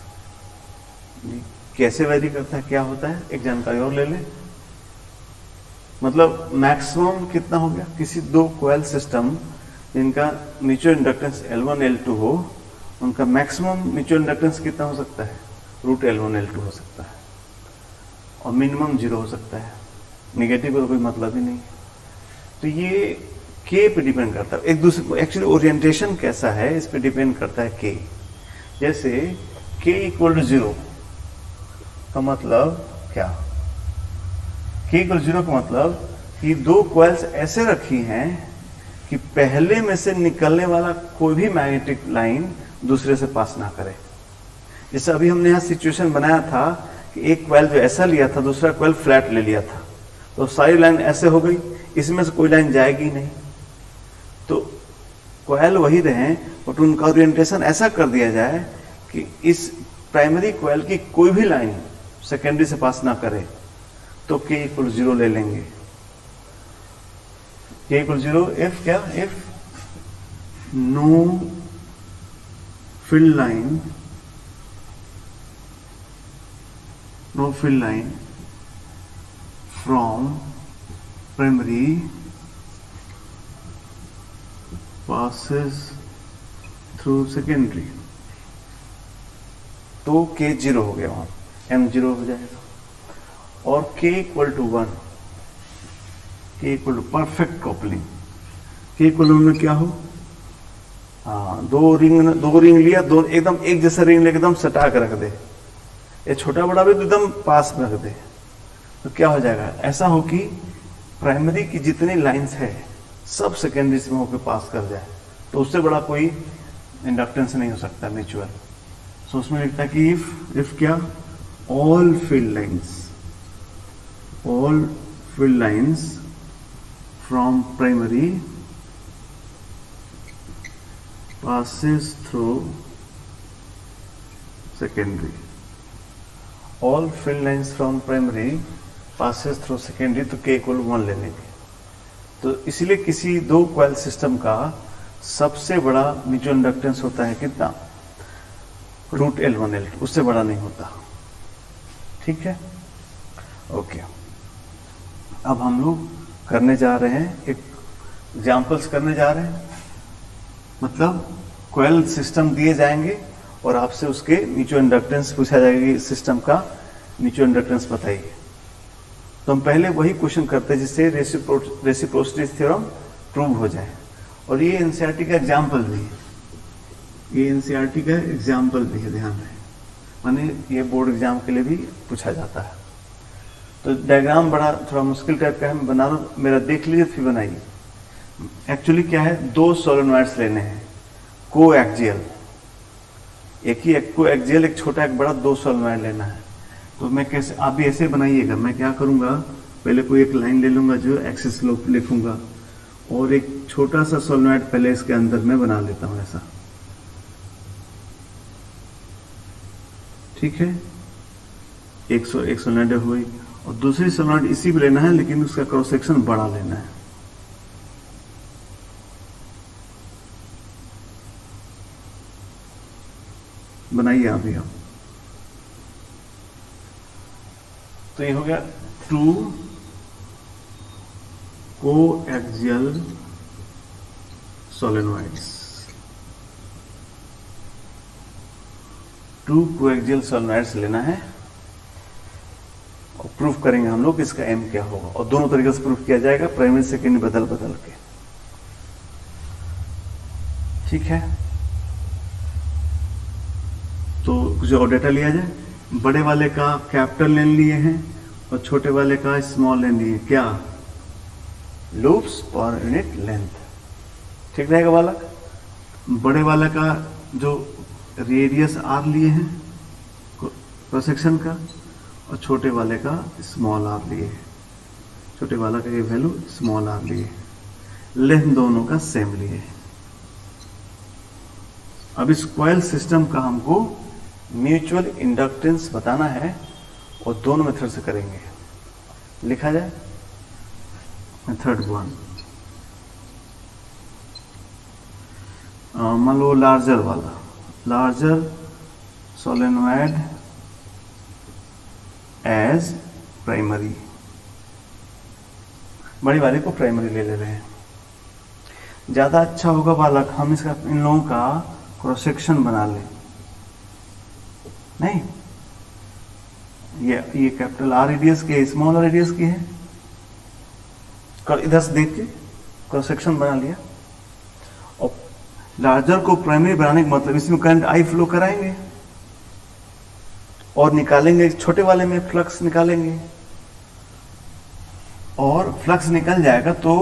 कैसे वेरी करता है, क्या होता है, एक जानकारी और ले लें। मतलब मैक्सिमम कितना हो गया, किसी दो कोयल सिस्टम जिनका म्यूचुअल इंडक्टेंस L1 L2 हो, उनका मैक्सिमम म्यूचुअल इंडक्टेंस कितना हो सकता है, रूट L1 L2 हो सकता है, और मिनिमम 0 हो सकता है। नेगेटिव का तो कोई मतलब ही नहीं। तो ये k पे डिपेंड करता है, एक दूसरे एक्चुअली ओरिएंटेशन कैसा है इस पे डिपेंड करता है k। जैसे k इक्वल टू 0 का मतलब क्या, k इक्वल 0 का मतलब कि दो कॉइल्स ऐसे रखी हैं कि पहले में से निकलने वाला कोई भी मैग्नेटिक लाइन दूसरे से पास ना करे। जैसे अभी हमने यहाँ सिचुएशन बनाया था कि एक कॉइल जो ऐसा लिया था, दूसरा कॉइल फ्लैट ले लिया था, तो सारी लाइन ऐसे हो गई, इसमें से कोई लाइन जाएगी नहीं। तो कॉइल वही रहे, बट उनका ओरिएंटेशन ऐसा कर दिया जाए कि इस प्राइमरी कॉइल की कोई भी लाइन सेकेंडरी से पास ना करे, तो k इक्वल 0 ले लेंगे। k equal 0 if क्या, if no fill line from primary passes through secondary, तो k 0 हो गया, वहां m 0 हो जाएगा। और k equal to 1, k equal to perfect coupling. k equal में क्या हो, हाँ, दो रिंग लिया, दो एकदम एक जैसा रिंग लेके एकदम सटा के रख दे, ये छोटा बड़ा भी एकदम पास में रख दे, तो क्या हो जाएगा, ऐसा हो कि प्राइमरी की जितनी लाइंस है सब सेकेंडरी में होकर पास कर जाए, तो उससे बड़ा कोई इंडक्टेंस नहीं हो सकता म्यूचुअल। सो उसमें लिखता है कि इफ क्या, all field lines from primary passes through secondary. All field lines from primary passes through secondary, तो K इक्वल 1 ले लेंगे। तो इसलिए किसी दो कॉइल सिस्टम का सबसे बड़ा म्यूचुअल इंडक्टेंस होता है कितना, √L1L2, उससे बड़ा नहीं होता। ठीक है, ओके। अब हम लोग करने जा रहे हैं, एक एग्जाम्पल्स करने जा रहे हैं, मतलब कॉइल सिस्टम दिए जाएंगे और आपसे उसके म्यूचुअल इंडक्टेंस पूछा जाएगा कि सिस्टम का म्यूचुअल इंडक्टेंस बताइए। तो हम पहले वही क्वेश्चन करते हैं जिससे रेसिप्रोसिटी थ्योरम प्रूव हो जाए। और ये एनसीईआरटी का एग्जाम्पल भी है, ये एनसीईआरटी का एग्जाम्पल भी है, ध्यान रहे, माने ये बोर्ड एग्जाम के लिए भी पूछा जाता है। तो डायग्राम बड़ा थोड़ा मुश्किल टाइप का है, मैं बना रहा हूं, मेरा देख लीजिए फिर बनाइए। एक्चुअली क्या है, दो सोलेनॉइड्स लेने हैं कोएक्सियल, एक ही कोएक्सियल, एक छोटा एक बड़ा, दो सोलेनॉइड लेना है। तो मैं कैसे, आप भी ऐसे बनाइएगा। मैं क्या करूंगा, पहले कोई एक लाइन ले लूंगा जो एक्सिस लिखूंगा, और एक छोटा सा सोलेनॉइड पहले इसके अंदर में बना लेता हूं ऐसा। ठीक है, एक सोलेनॉइड हुई, और दूसरी सोलेनॉइड इसी भी लेना है, लेकिन उसका क्रॉस सेक्शन बड़ा लेना है। बनाइए आप भी। तो ये हो गया 2 कोएक्सियल सोलेनॉइड्स, 2 कोएक्सियल सोलेनॉइड्स लेना है और प्रूफ करेंगे हम लोग इसका एम क्या होगा। और दोनों तरीके से प्रूफ किया जाएगा, प्राइमरी सेकेंडरी बदल बदल के। ठीक है, तो कुछ और डेटा लिया जाए। बड़े वाले का कैपिटल लेन लिए हैं और छोटे वाले का स्मॉल लेन लिए, क्या, लूप्स पर यूनिट लेंथ। ठीक रहेगा बालक। बड़े वाले का जो रेडियस आर लिए हैं क्रॉस सेक्शन का, और छोटे वाले का स्मॉल आर लिए है, छोटे वाला का ये वैल्यू स्मॉल आर लिए, लेंथ दोनों का सेम लिए। अब इस कॉइल सिस्टम का हमको म्यूचुअल इंडक्टेंस बताना है और दोनों मेथड से करेंगे। लिखा जाए मेथड 1, मान लो लार्जर वाला, लार्जर सोलेनॉइड एज प्राइमरी, बड़ी वाले को प्राइमरी ले रहे हैं। ज्यादा अच्छा होगा बालक हम इसका, इन लोगों का क्रॉस सेक्शन बना लें। नहीं, ये कैपिटल आर रेडियस की, स्मॉल आर रेडियस की है, इधर से देख के क्रॉस सेक्शन बना लिया। और लार्जर को प्राइमरी बनाने का मतलब इसमें करंट आई फ्लो कराएंगे और निकालेंगे, छोटे वाले में फ्लक्स निकालेंगे, और फ्लक्स निकल जाएगा तो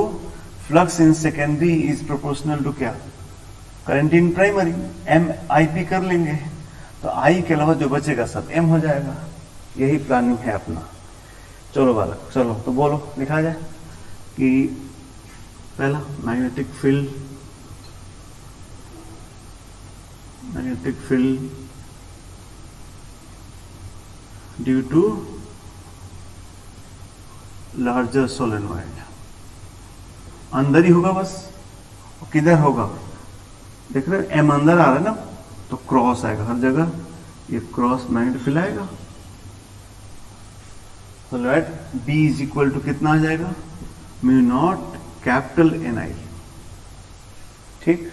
flux in secondary is proportional to क्या, current in primary, M I P कर लेंगे, तो आई के अलावा जो बचेगा सब एम हो जाएगा। यही प्लानिंग है अपना। चलो बालक, चलो तो बोलो, लिखा जाए कि पहला magnetic field, magnetic field due to larger solenoid, अंदर ही होगा बस। किधर होगा, देख रहे एम अंदर आ रहा है ना, तो क्रॉस आएगा हर जगह, ये क्रॉस मैग्नेटिक फील्ड आएगा। Solenoid B is equal to कितना आ जाएगा, mu naught capital N I. ठीक,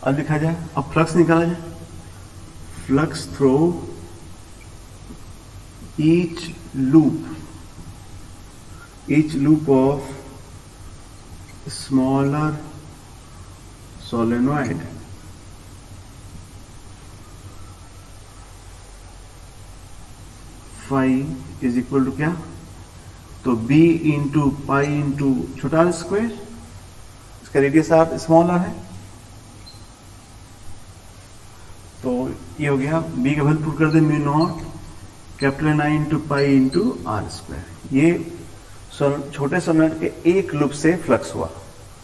अब लिखा जाए, अब फ्लक्स निकाला जाए। Flux through each loop of smaller solenoid phi is equal to क्या, तो B इंटू पाई इंटू छोटा आर स्क्वायर, इसका रेडियस आर स्मॉल आर है, तो ये हो गया। B का वैल्यू पुट कर दे, mu naught capital N I into pi into R square. ये छोटे सोलेनॉइड के एक लूप से फ्लक्स हुआ,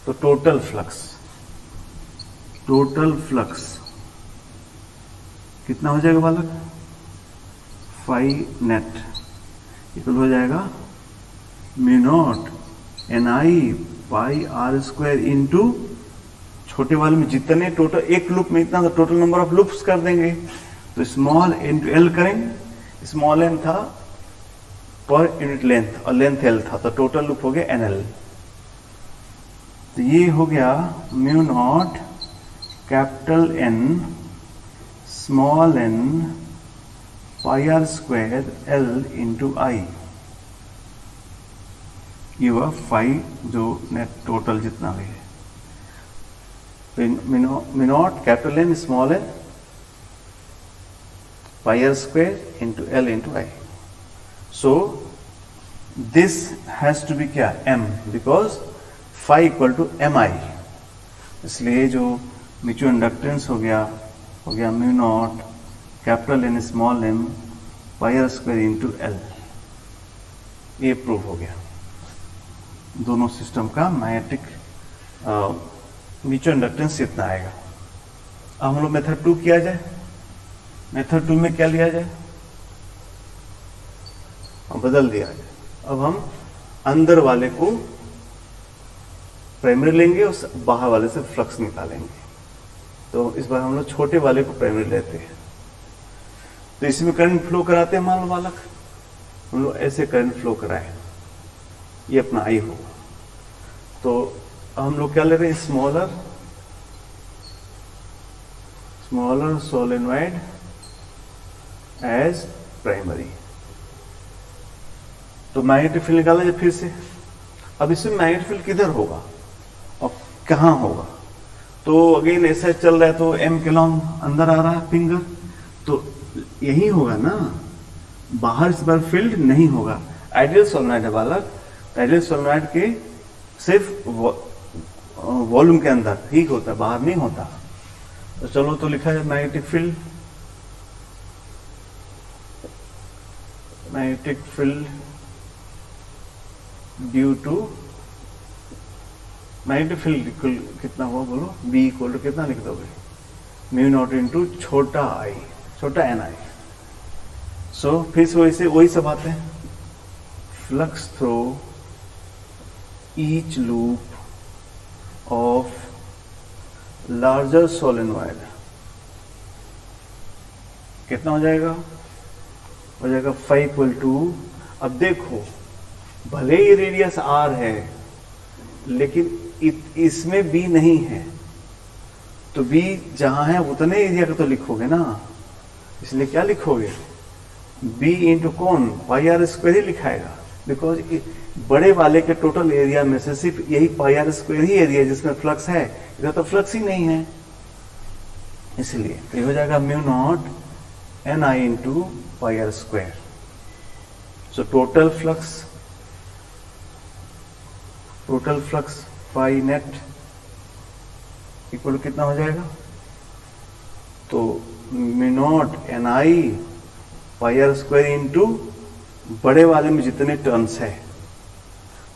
तो टोटल फ्लक्स कितना हो जाएगा बालक, फाई नेट इक्वल हो जाएगा mu naught Ni pi R square into छोटे वाले में जितने टोटल एक लूप में इतना टोटल नंबर ऑफ लूप्स कर देंगे, तो स्मॉल इंटू एल करेंगे। स्मॉल एन था पर यूनिट लेंथ और लेंथ एल था, तो टोटल लूप हो गया एनएल। तो ये हो गया mu naught capital N small N pi R square L into I. ये हुआ 5 जो नेट टोटल जितना भी है। तो mu naught capital N small N pi R square into L into I. So this has to be क्या m, because phi equal to mi। इसलिए जो म्यूचुअल इंडक्टेंस हो गया mu naught capital N small N pi R square into L. ये proof हो गया दोनों system का मैग्नेटिक म्यूचुअल इंडक्टेंस इतना आएगा। अब हम लोग मेथड 2 किया जाए। मेथड 2 में क्या लिया जाए, बदल दिया जाए। अब हम अंदर वाले को प्राइमरी लेंगे और बाहर वाले से फ्लक्स निकालेंगे। तो इस बार हम लोग छोटे वाले को प्राइमरी लेते हैं। तो इसमें करंट फ्लो कराते हैं मान लो बालक, हम लोग ऐसे करंट फ्लो कराए, ये अपना आई होगा। तो हम लोग क्या ले रहे हैं, स्मॉलर सोलेनॉइड एज प्राइमरी। तो मैग्नेटिक फील्ड निकाला जाए फिर से। अब इसमें मैग्नेटिक फील्ड किधर होगा और कहां होगा, तो अगेन ऐसा चल रहा है, तो एम के लॉन्ग अंदर आ रहा है फिंगर, तो यही होगा ना, बाहर इस बार फील्ड नहीं होगा। आइडियल सोलेनॉइड है बालक, आइडियल सोलेनॉइड के सिर्फ वॉल्यूम के अंदर ही होता है, बाहर नहीं होता। तो चलो तो लिखा है magnetic field due to magnetic field कितना हुआ बोलो, बी इक्वल टू कितना लिख दोगे, म्यू नॉट इंटू छोटा आई, छोटा एन आई। सो फिर से वही सब आते हैं, flux through each loop of larger solenoid कितना हो जाएगा, हो जाएगा 5 अब देखो भले ही रेडियस आर है लेकिन इसमें बी नहीं है, तो बी जहां है उतने एरिया का तो लिखोगे ना, इसलिए क्या लिखोगे, बी इंटू कौन पाई आर स्क्वायर ही लिखाएगा, बिकॉज बड़े वाले के टोटल एरिया में से सिर्फ यही पाई आर स्क्वायर ही एरिया जिसमें फ्लक्स है, इधर तो फ्लक्स ही नहीं है, इसलिए तो ये हो जाएगा mu naught N I into pi R square. So total flux pi net equal कितना हो जाएगा, तो mu naught N I pi R square into बड़े वाले में जितने टर्न्स है,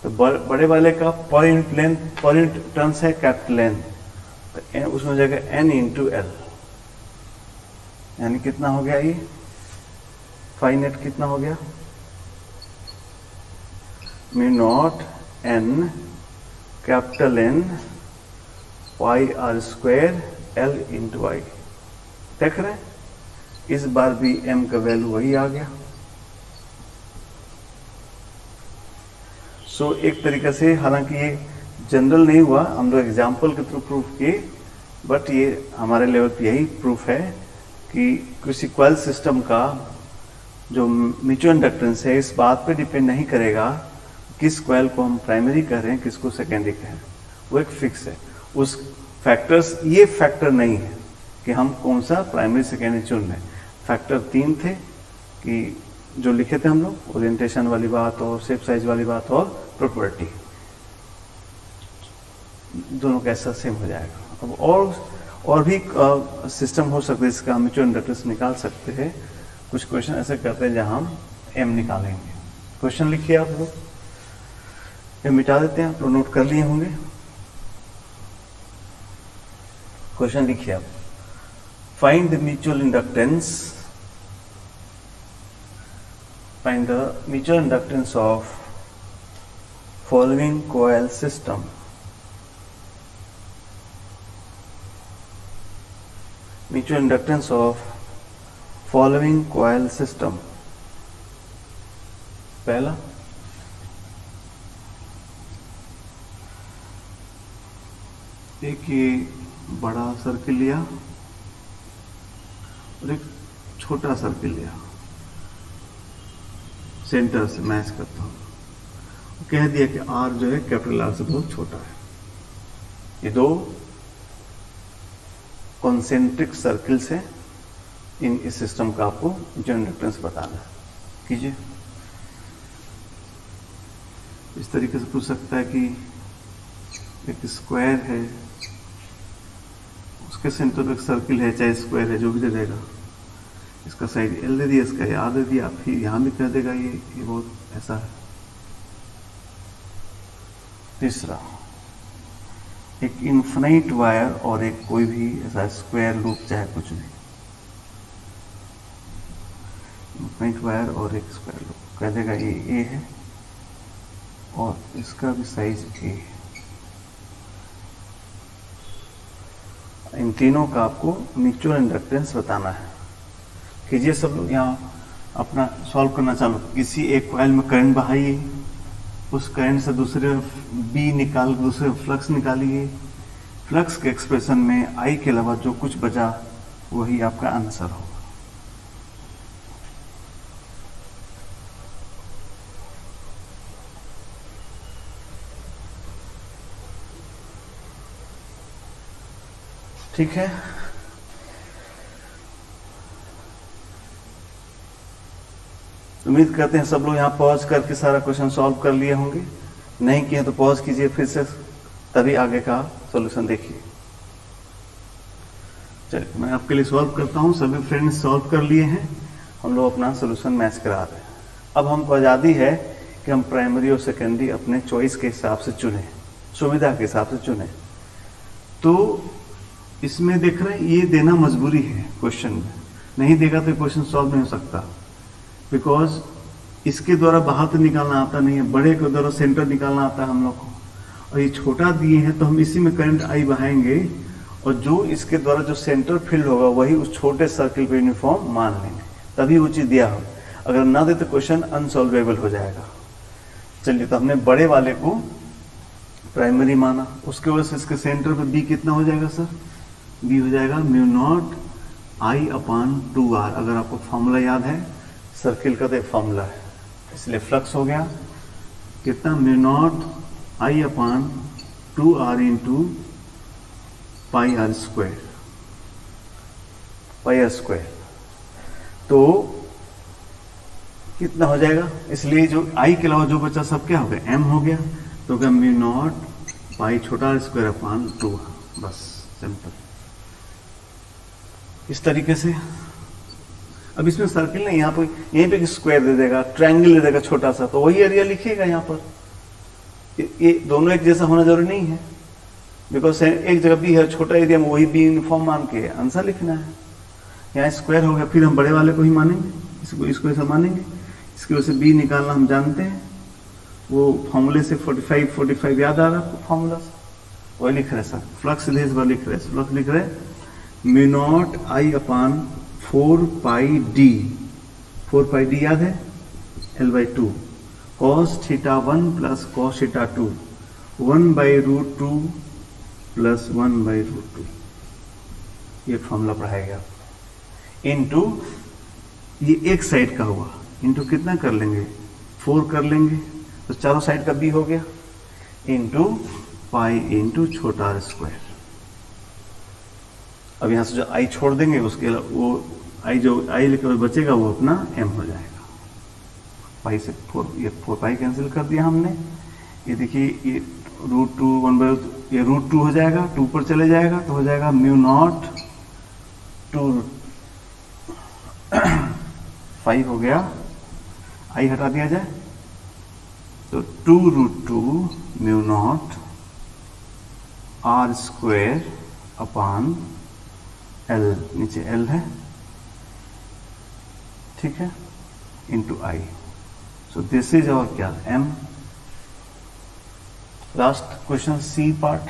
तो बड़े वाले का per unit length per unit turns है कैपिटल एन, तो उसमें हो जाएगा एन इंटू एल, यानी कितना हो गया ये फाई नेट कितना हो गया, mu naught N capital N pi R square L into I. देख रहे हैं इस बार भी m का वैल्यू वही आ गया। सो एक तरीके से, हालांकि ये जनरल नहीं हुआ, हम लोग एग्जाम्पल के थ्रू प्रूफ किए, बट ये हमारे लेवल पे यही प्रूफ है कि किसी कॉइल सिस्टम का जो म्यूचुअल इंडक्टेंस है इस बात पे डिपेंड नहीं करेगा किस कॉइल को हम प्राइमरी कह रहे हैं किसको सेकेंडरी कह रहे हैं, वो एक फिक्स है। उस फैक्टर्स, ये फैक्टर नहीं है कि हम कौन सा प्राइमरी सेकेंडरी चुन रहे हैं। फैक्टर 3 थे कि जो लिखे थे हम लोग, ओरिएंटेशन वाली बात और शेप साइज वाली बात और प्रॉपर्टी, दोनों का ऐसा सेम हो जाएगा। अब और भी सिस्टम हो सकते हैं इसका म्यूचुअल इंडक्टेंस निकाल सकते हैं। कुछ क्वेश्चन ऐसे करते हैं जहां हम एम निकालेंगे। क्वेश्चन लिखिए आप लोग, ये मिटा देते हैं, आप लोग नोट कर लिए होंगे। क्वेश्चन लिखिए आप, find the mutual inductance, find the mutual inductance of following coil system mutual inductance of following coil system। पहला एक ये बड़ा सर्किल लिया और एक छोटा सर्किल लिया, सेंटर से मैच करता हूं, कह दिया कि R जो है कैपिटल R से बहुत छोटा है। ये दो कॉन्सेंट्रिक सर्किल से इन इस सिस्टम का आपको जो इंडक्टेंस बताना है। कीजिए, इस तरीके से पूछ सकता है कि एक स्क्वायर है, उसके सेंटर पे एक सर्किल है, चाहे स्क्वायर है, जो भी दे देगा। इसका साइड L दे दिया, इसका R दे दिया, फिर यहां भी कह देगा ये बहुत ऐसा है। तीसरा, एक इन्फिनाइट वायर और एक कोई भी ऐसा स्क्वायर लूप, चाहे कुछ भी, इन्फिनाइट वायर और एक स्क्वायर लूप, कह देगा ये A है और इसका भी साइज A है। इन तीनों का आपको म्यूचुअल इंडक्टेंस बताना है। कीजिए सब लोग, यहाँ अपना सॉल्व करना चालू। किसी एक कॉइल में करंट बहाइए, उस करंट से दूसरे बी निकाल दूसरे फ्लक्स निकालिए। फ्लक्स के एक्सप्रेशन में आई के अलावा जो कुछ बचा वही आपका आंसर होगा। ठीक है, उम्मीद करते हैं सब लोग यहाँ पॉज करके सारा क्वेश्चन सॉल्व कर लिए होंगे। नहीं किए तो पॉज कीजिए फिर से, तभी आगे का सॉल्यूशन देखिए। चलिए मैं आपके लिए सॉल्व करता हूँ। सभी फ्रेंड्स सॉल्व कर लिए हैं, हम लोग अपना सॉल्यूशन मैच करा रहे हैं। अब हमको आज़ादी है कि हम प्राइमरी और सेकेंडरी अपने चॉइस के हिसाब से चुनें, सुविधा के हिसाब से चुनें। तो इसमें देख रहे हैं, ये देना मजबूरी है क्वेश्चन में, नहीं देगा तो क्वेश्चन सॉल्व नहीं हो सकता। बिकॉज इसके द्वारा बाहर तो निकालना आता नहीं है, बड़े के द्वारा सेंटर निकालना आता है हम लोग को, और ये छोटा दिए हैं तो हम इसी में करंट आई बहाएंगे और जो इसके द्वारा जो सेंटर फील्ड होगा वही उस छोटे सर्किल पे यूनिफॉर्म मान लेंगे, तभी वो चीज दिया हो। अगर ना दे तो क्वेश्चन अनसॉल्वेबल हो जाएगा। चलिए, तो हमने बड़े वाले को प्राइमरी माना, उसके वजह से इसके सेंटर पे बी कितना हो जाएगा सर? बी हो जाएगा mu naught I upon 2R। अगर आपको फॉर्मूला याद है सर्किल का, तो एक फॉर्मूला है, इसलिए फ्लक्स हो गया कितना? Mu naught I upon 2R into pi R square, pi R square. तो कितना हो जाएगा? इसलिए जो आई के अलावा जो बचा सब क्या हो गया? एम हो गया। तो क्या म्यू नॉट पाई छोटा आर स्क्वायर अपॉन 2R। बस सिंपल, इस तरीके से। अब इसमें सर्किल नहीं, यहाँ पर यहीं पे स्क्वायर दे देगा, ट्रायंगल दे देगा छोटा सा, तो वही एरिया लिखिएगा यहाँ पर। ये दोनों एक जैसा होना जरूरी नहीं है, बिकॉज एक जगह बी है, छोटा एरिया में वही बी यूनिफॉर्म मान के आंसर लिखना है। यहाँ स्क्वायर हो गया, फिर हम बड़े वाले को ही मानेंगे, इसको ऐसा मानेंगे। इसकी वजह से बी निकालना हम जानते हैं, वो फॉर्मूले से 45 याद आ रहा है आपको फॉर्मूला से, वही लिख रहे सर। फ्लक्स इस बार लिख रहे, फ्लक्स लिख रहे mu naught I upon 4 pi D, 4 pi D याद है, L/2 cos theta 1 plus cos theta 2, 1/√2 plus 1/√2, ये फॉर्मूला पढ़ाया गया। इनटू ये एक साइड का हुआ, इनटू कितना कर लेंगे? 4 कर लेंगे, तो चारों साइड का बी हो गया, इनटू पाई इंटू छोटा आर स्क्वायर। अब यहां से जो आई छोड़ देंगे, उसके वो आई जो आई लिखकर बचेगा वो अपना एम हो जाएगा। पाई से 4 पाई कैंसिल कर दिया हमने। ये देखिए, ये √2 1/, ये √2 हो जाएगा, 2 पर चले जाएगा तो हो जाएगा म्यू नॉट 2 5 हो गया, आई हटा दिया जाए तो 2√2 mu naught R square upon L, नीचे एल है, ठीक है, into I. So this is और क्या? M. Last question C part.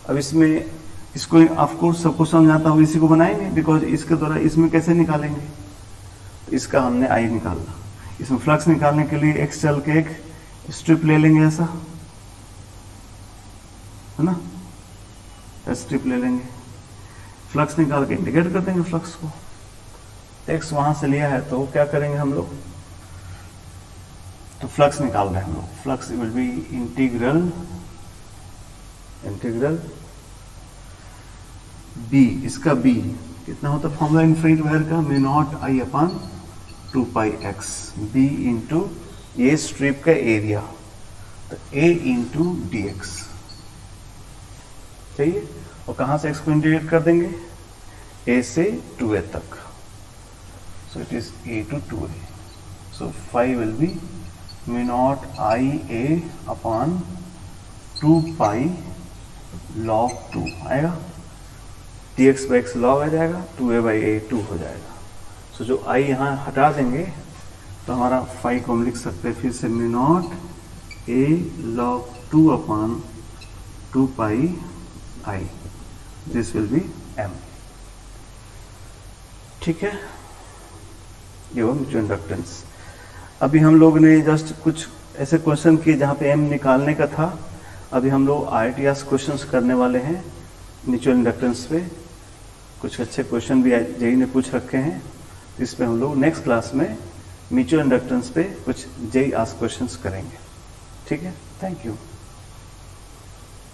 अब इसमें इसको ऑफकोर्स सबको समझ आता होगा, इसी को बनाएंगे, बिकॉज इसके द्वारा इसमें कैसे निकालेंगे, इसका हमने आई निकालना। इसमें फ्लक्स निकालने के लिए एक्स चल के एक स्ट्रिप ले लेंगे, ऐसा है ना, स्ट्रिप ले लेंगे, फ्लक्स निकाल के इंडिकेट कर देंगे फ्लक्स को। एक्स वहां से लिया है तो क्या करेंगे हम लोग, तो फ्लक्स निकाल रहे हैं हम लोग। Flux will be integral B, इसका बी कितना होता है फॉर्मूला इनफिनिट वायर का, mu naught I upon 2 pi X, B into ये स्ट्रिप का एरिया, तो ए इंटू डी एक्स चाहिए। और कहां से एक्स को इंटीग्रेट कर देंगे, ए से 2a तक, so it is a to 2a, so 5 will be mu naught I A upon 2 pi log 2 आएगा, dx by x log आ जाएगा, 2a by a 2 हो जाएगा। सो जो i यहाँ हटा देंगे तो हमारा 5 को हम लिख सकते हैं फिर से mu naught a log 2 upon 2 pi i, this will be m। ठीक है, ये वो म्यूचुअल इंडक्टेंस। अभी हम लोग ने जस्ट कुछ ऐसे क्वेश्चन किए जहाँ पे m निकालने का था। अभी हम लोग IITS क्वेश्चंस करने वाले हैं म्यूचुअल इंडक्टेंस पे। कुछ अच्छे क्वेश्चन भी जेई ने पूछ रखे हैं, इसमें हम लोग नेक्स्ट क्लास में म्यूचुअल इंडक्टेंस पे कुछ जेई आस्क क्वेश्चंस करेंगे। ठीक है, थैंक यू।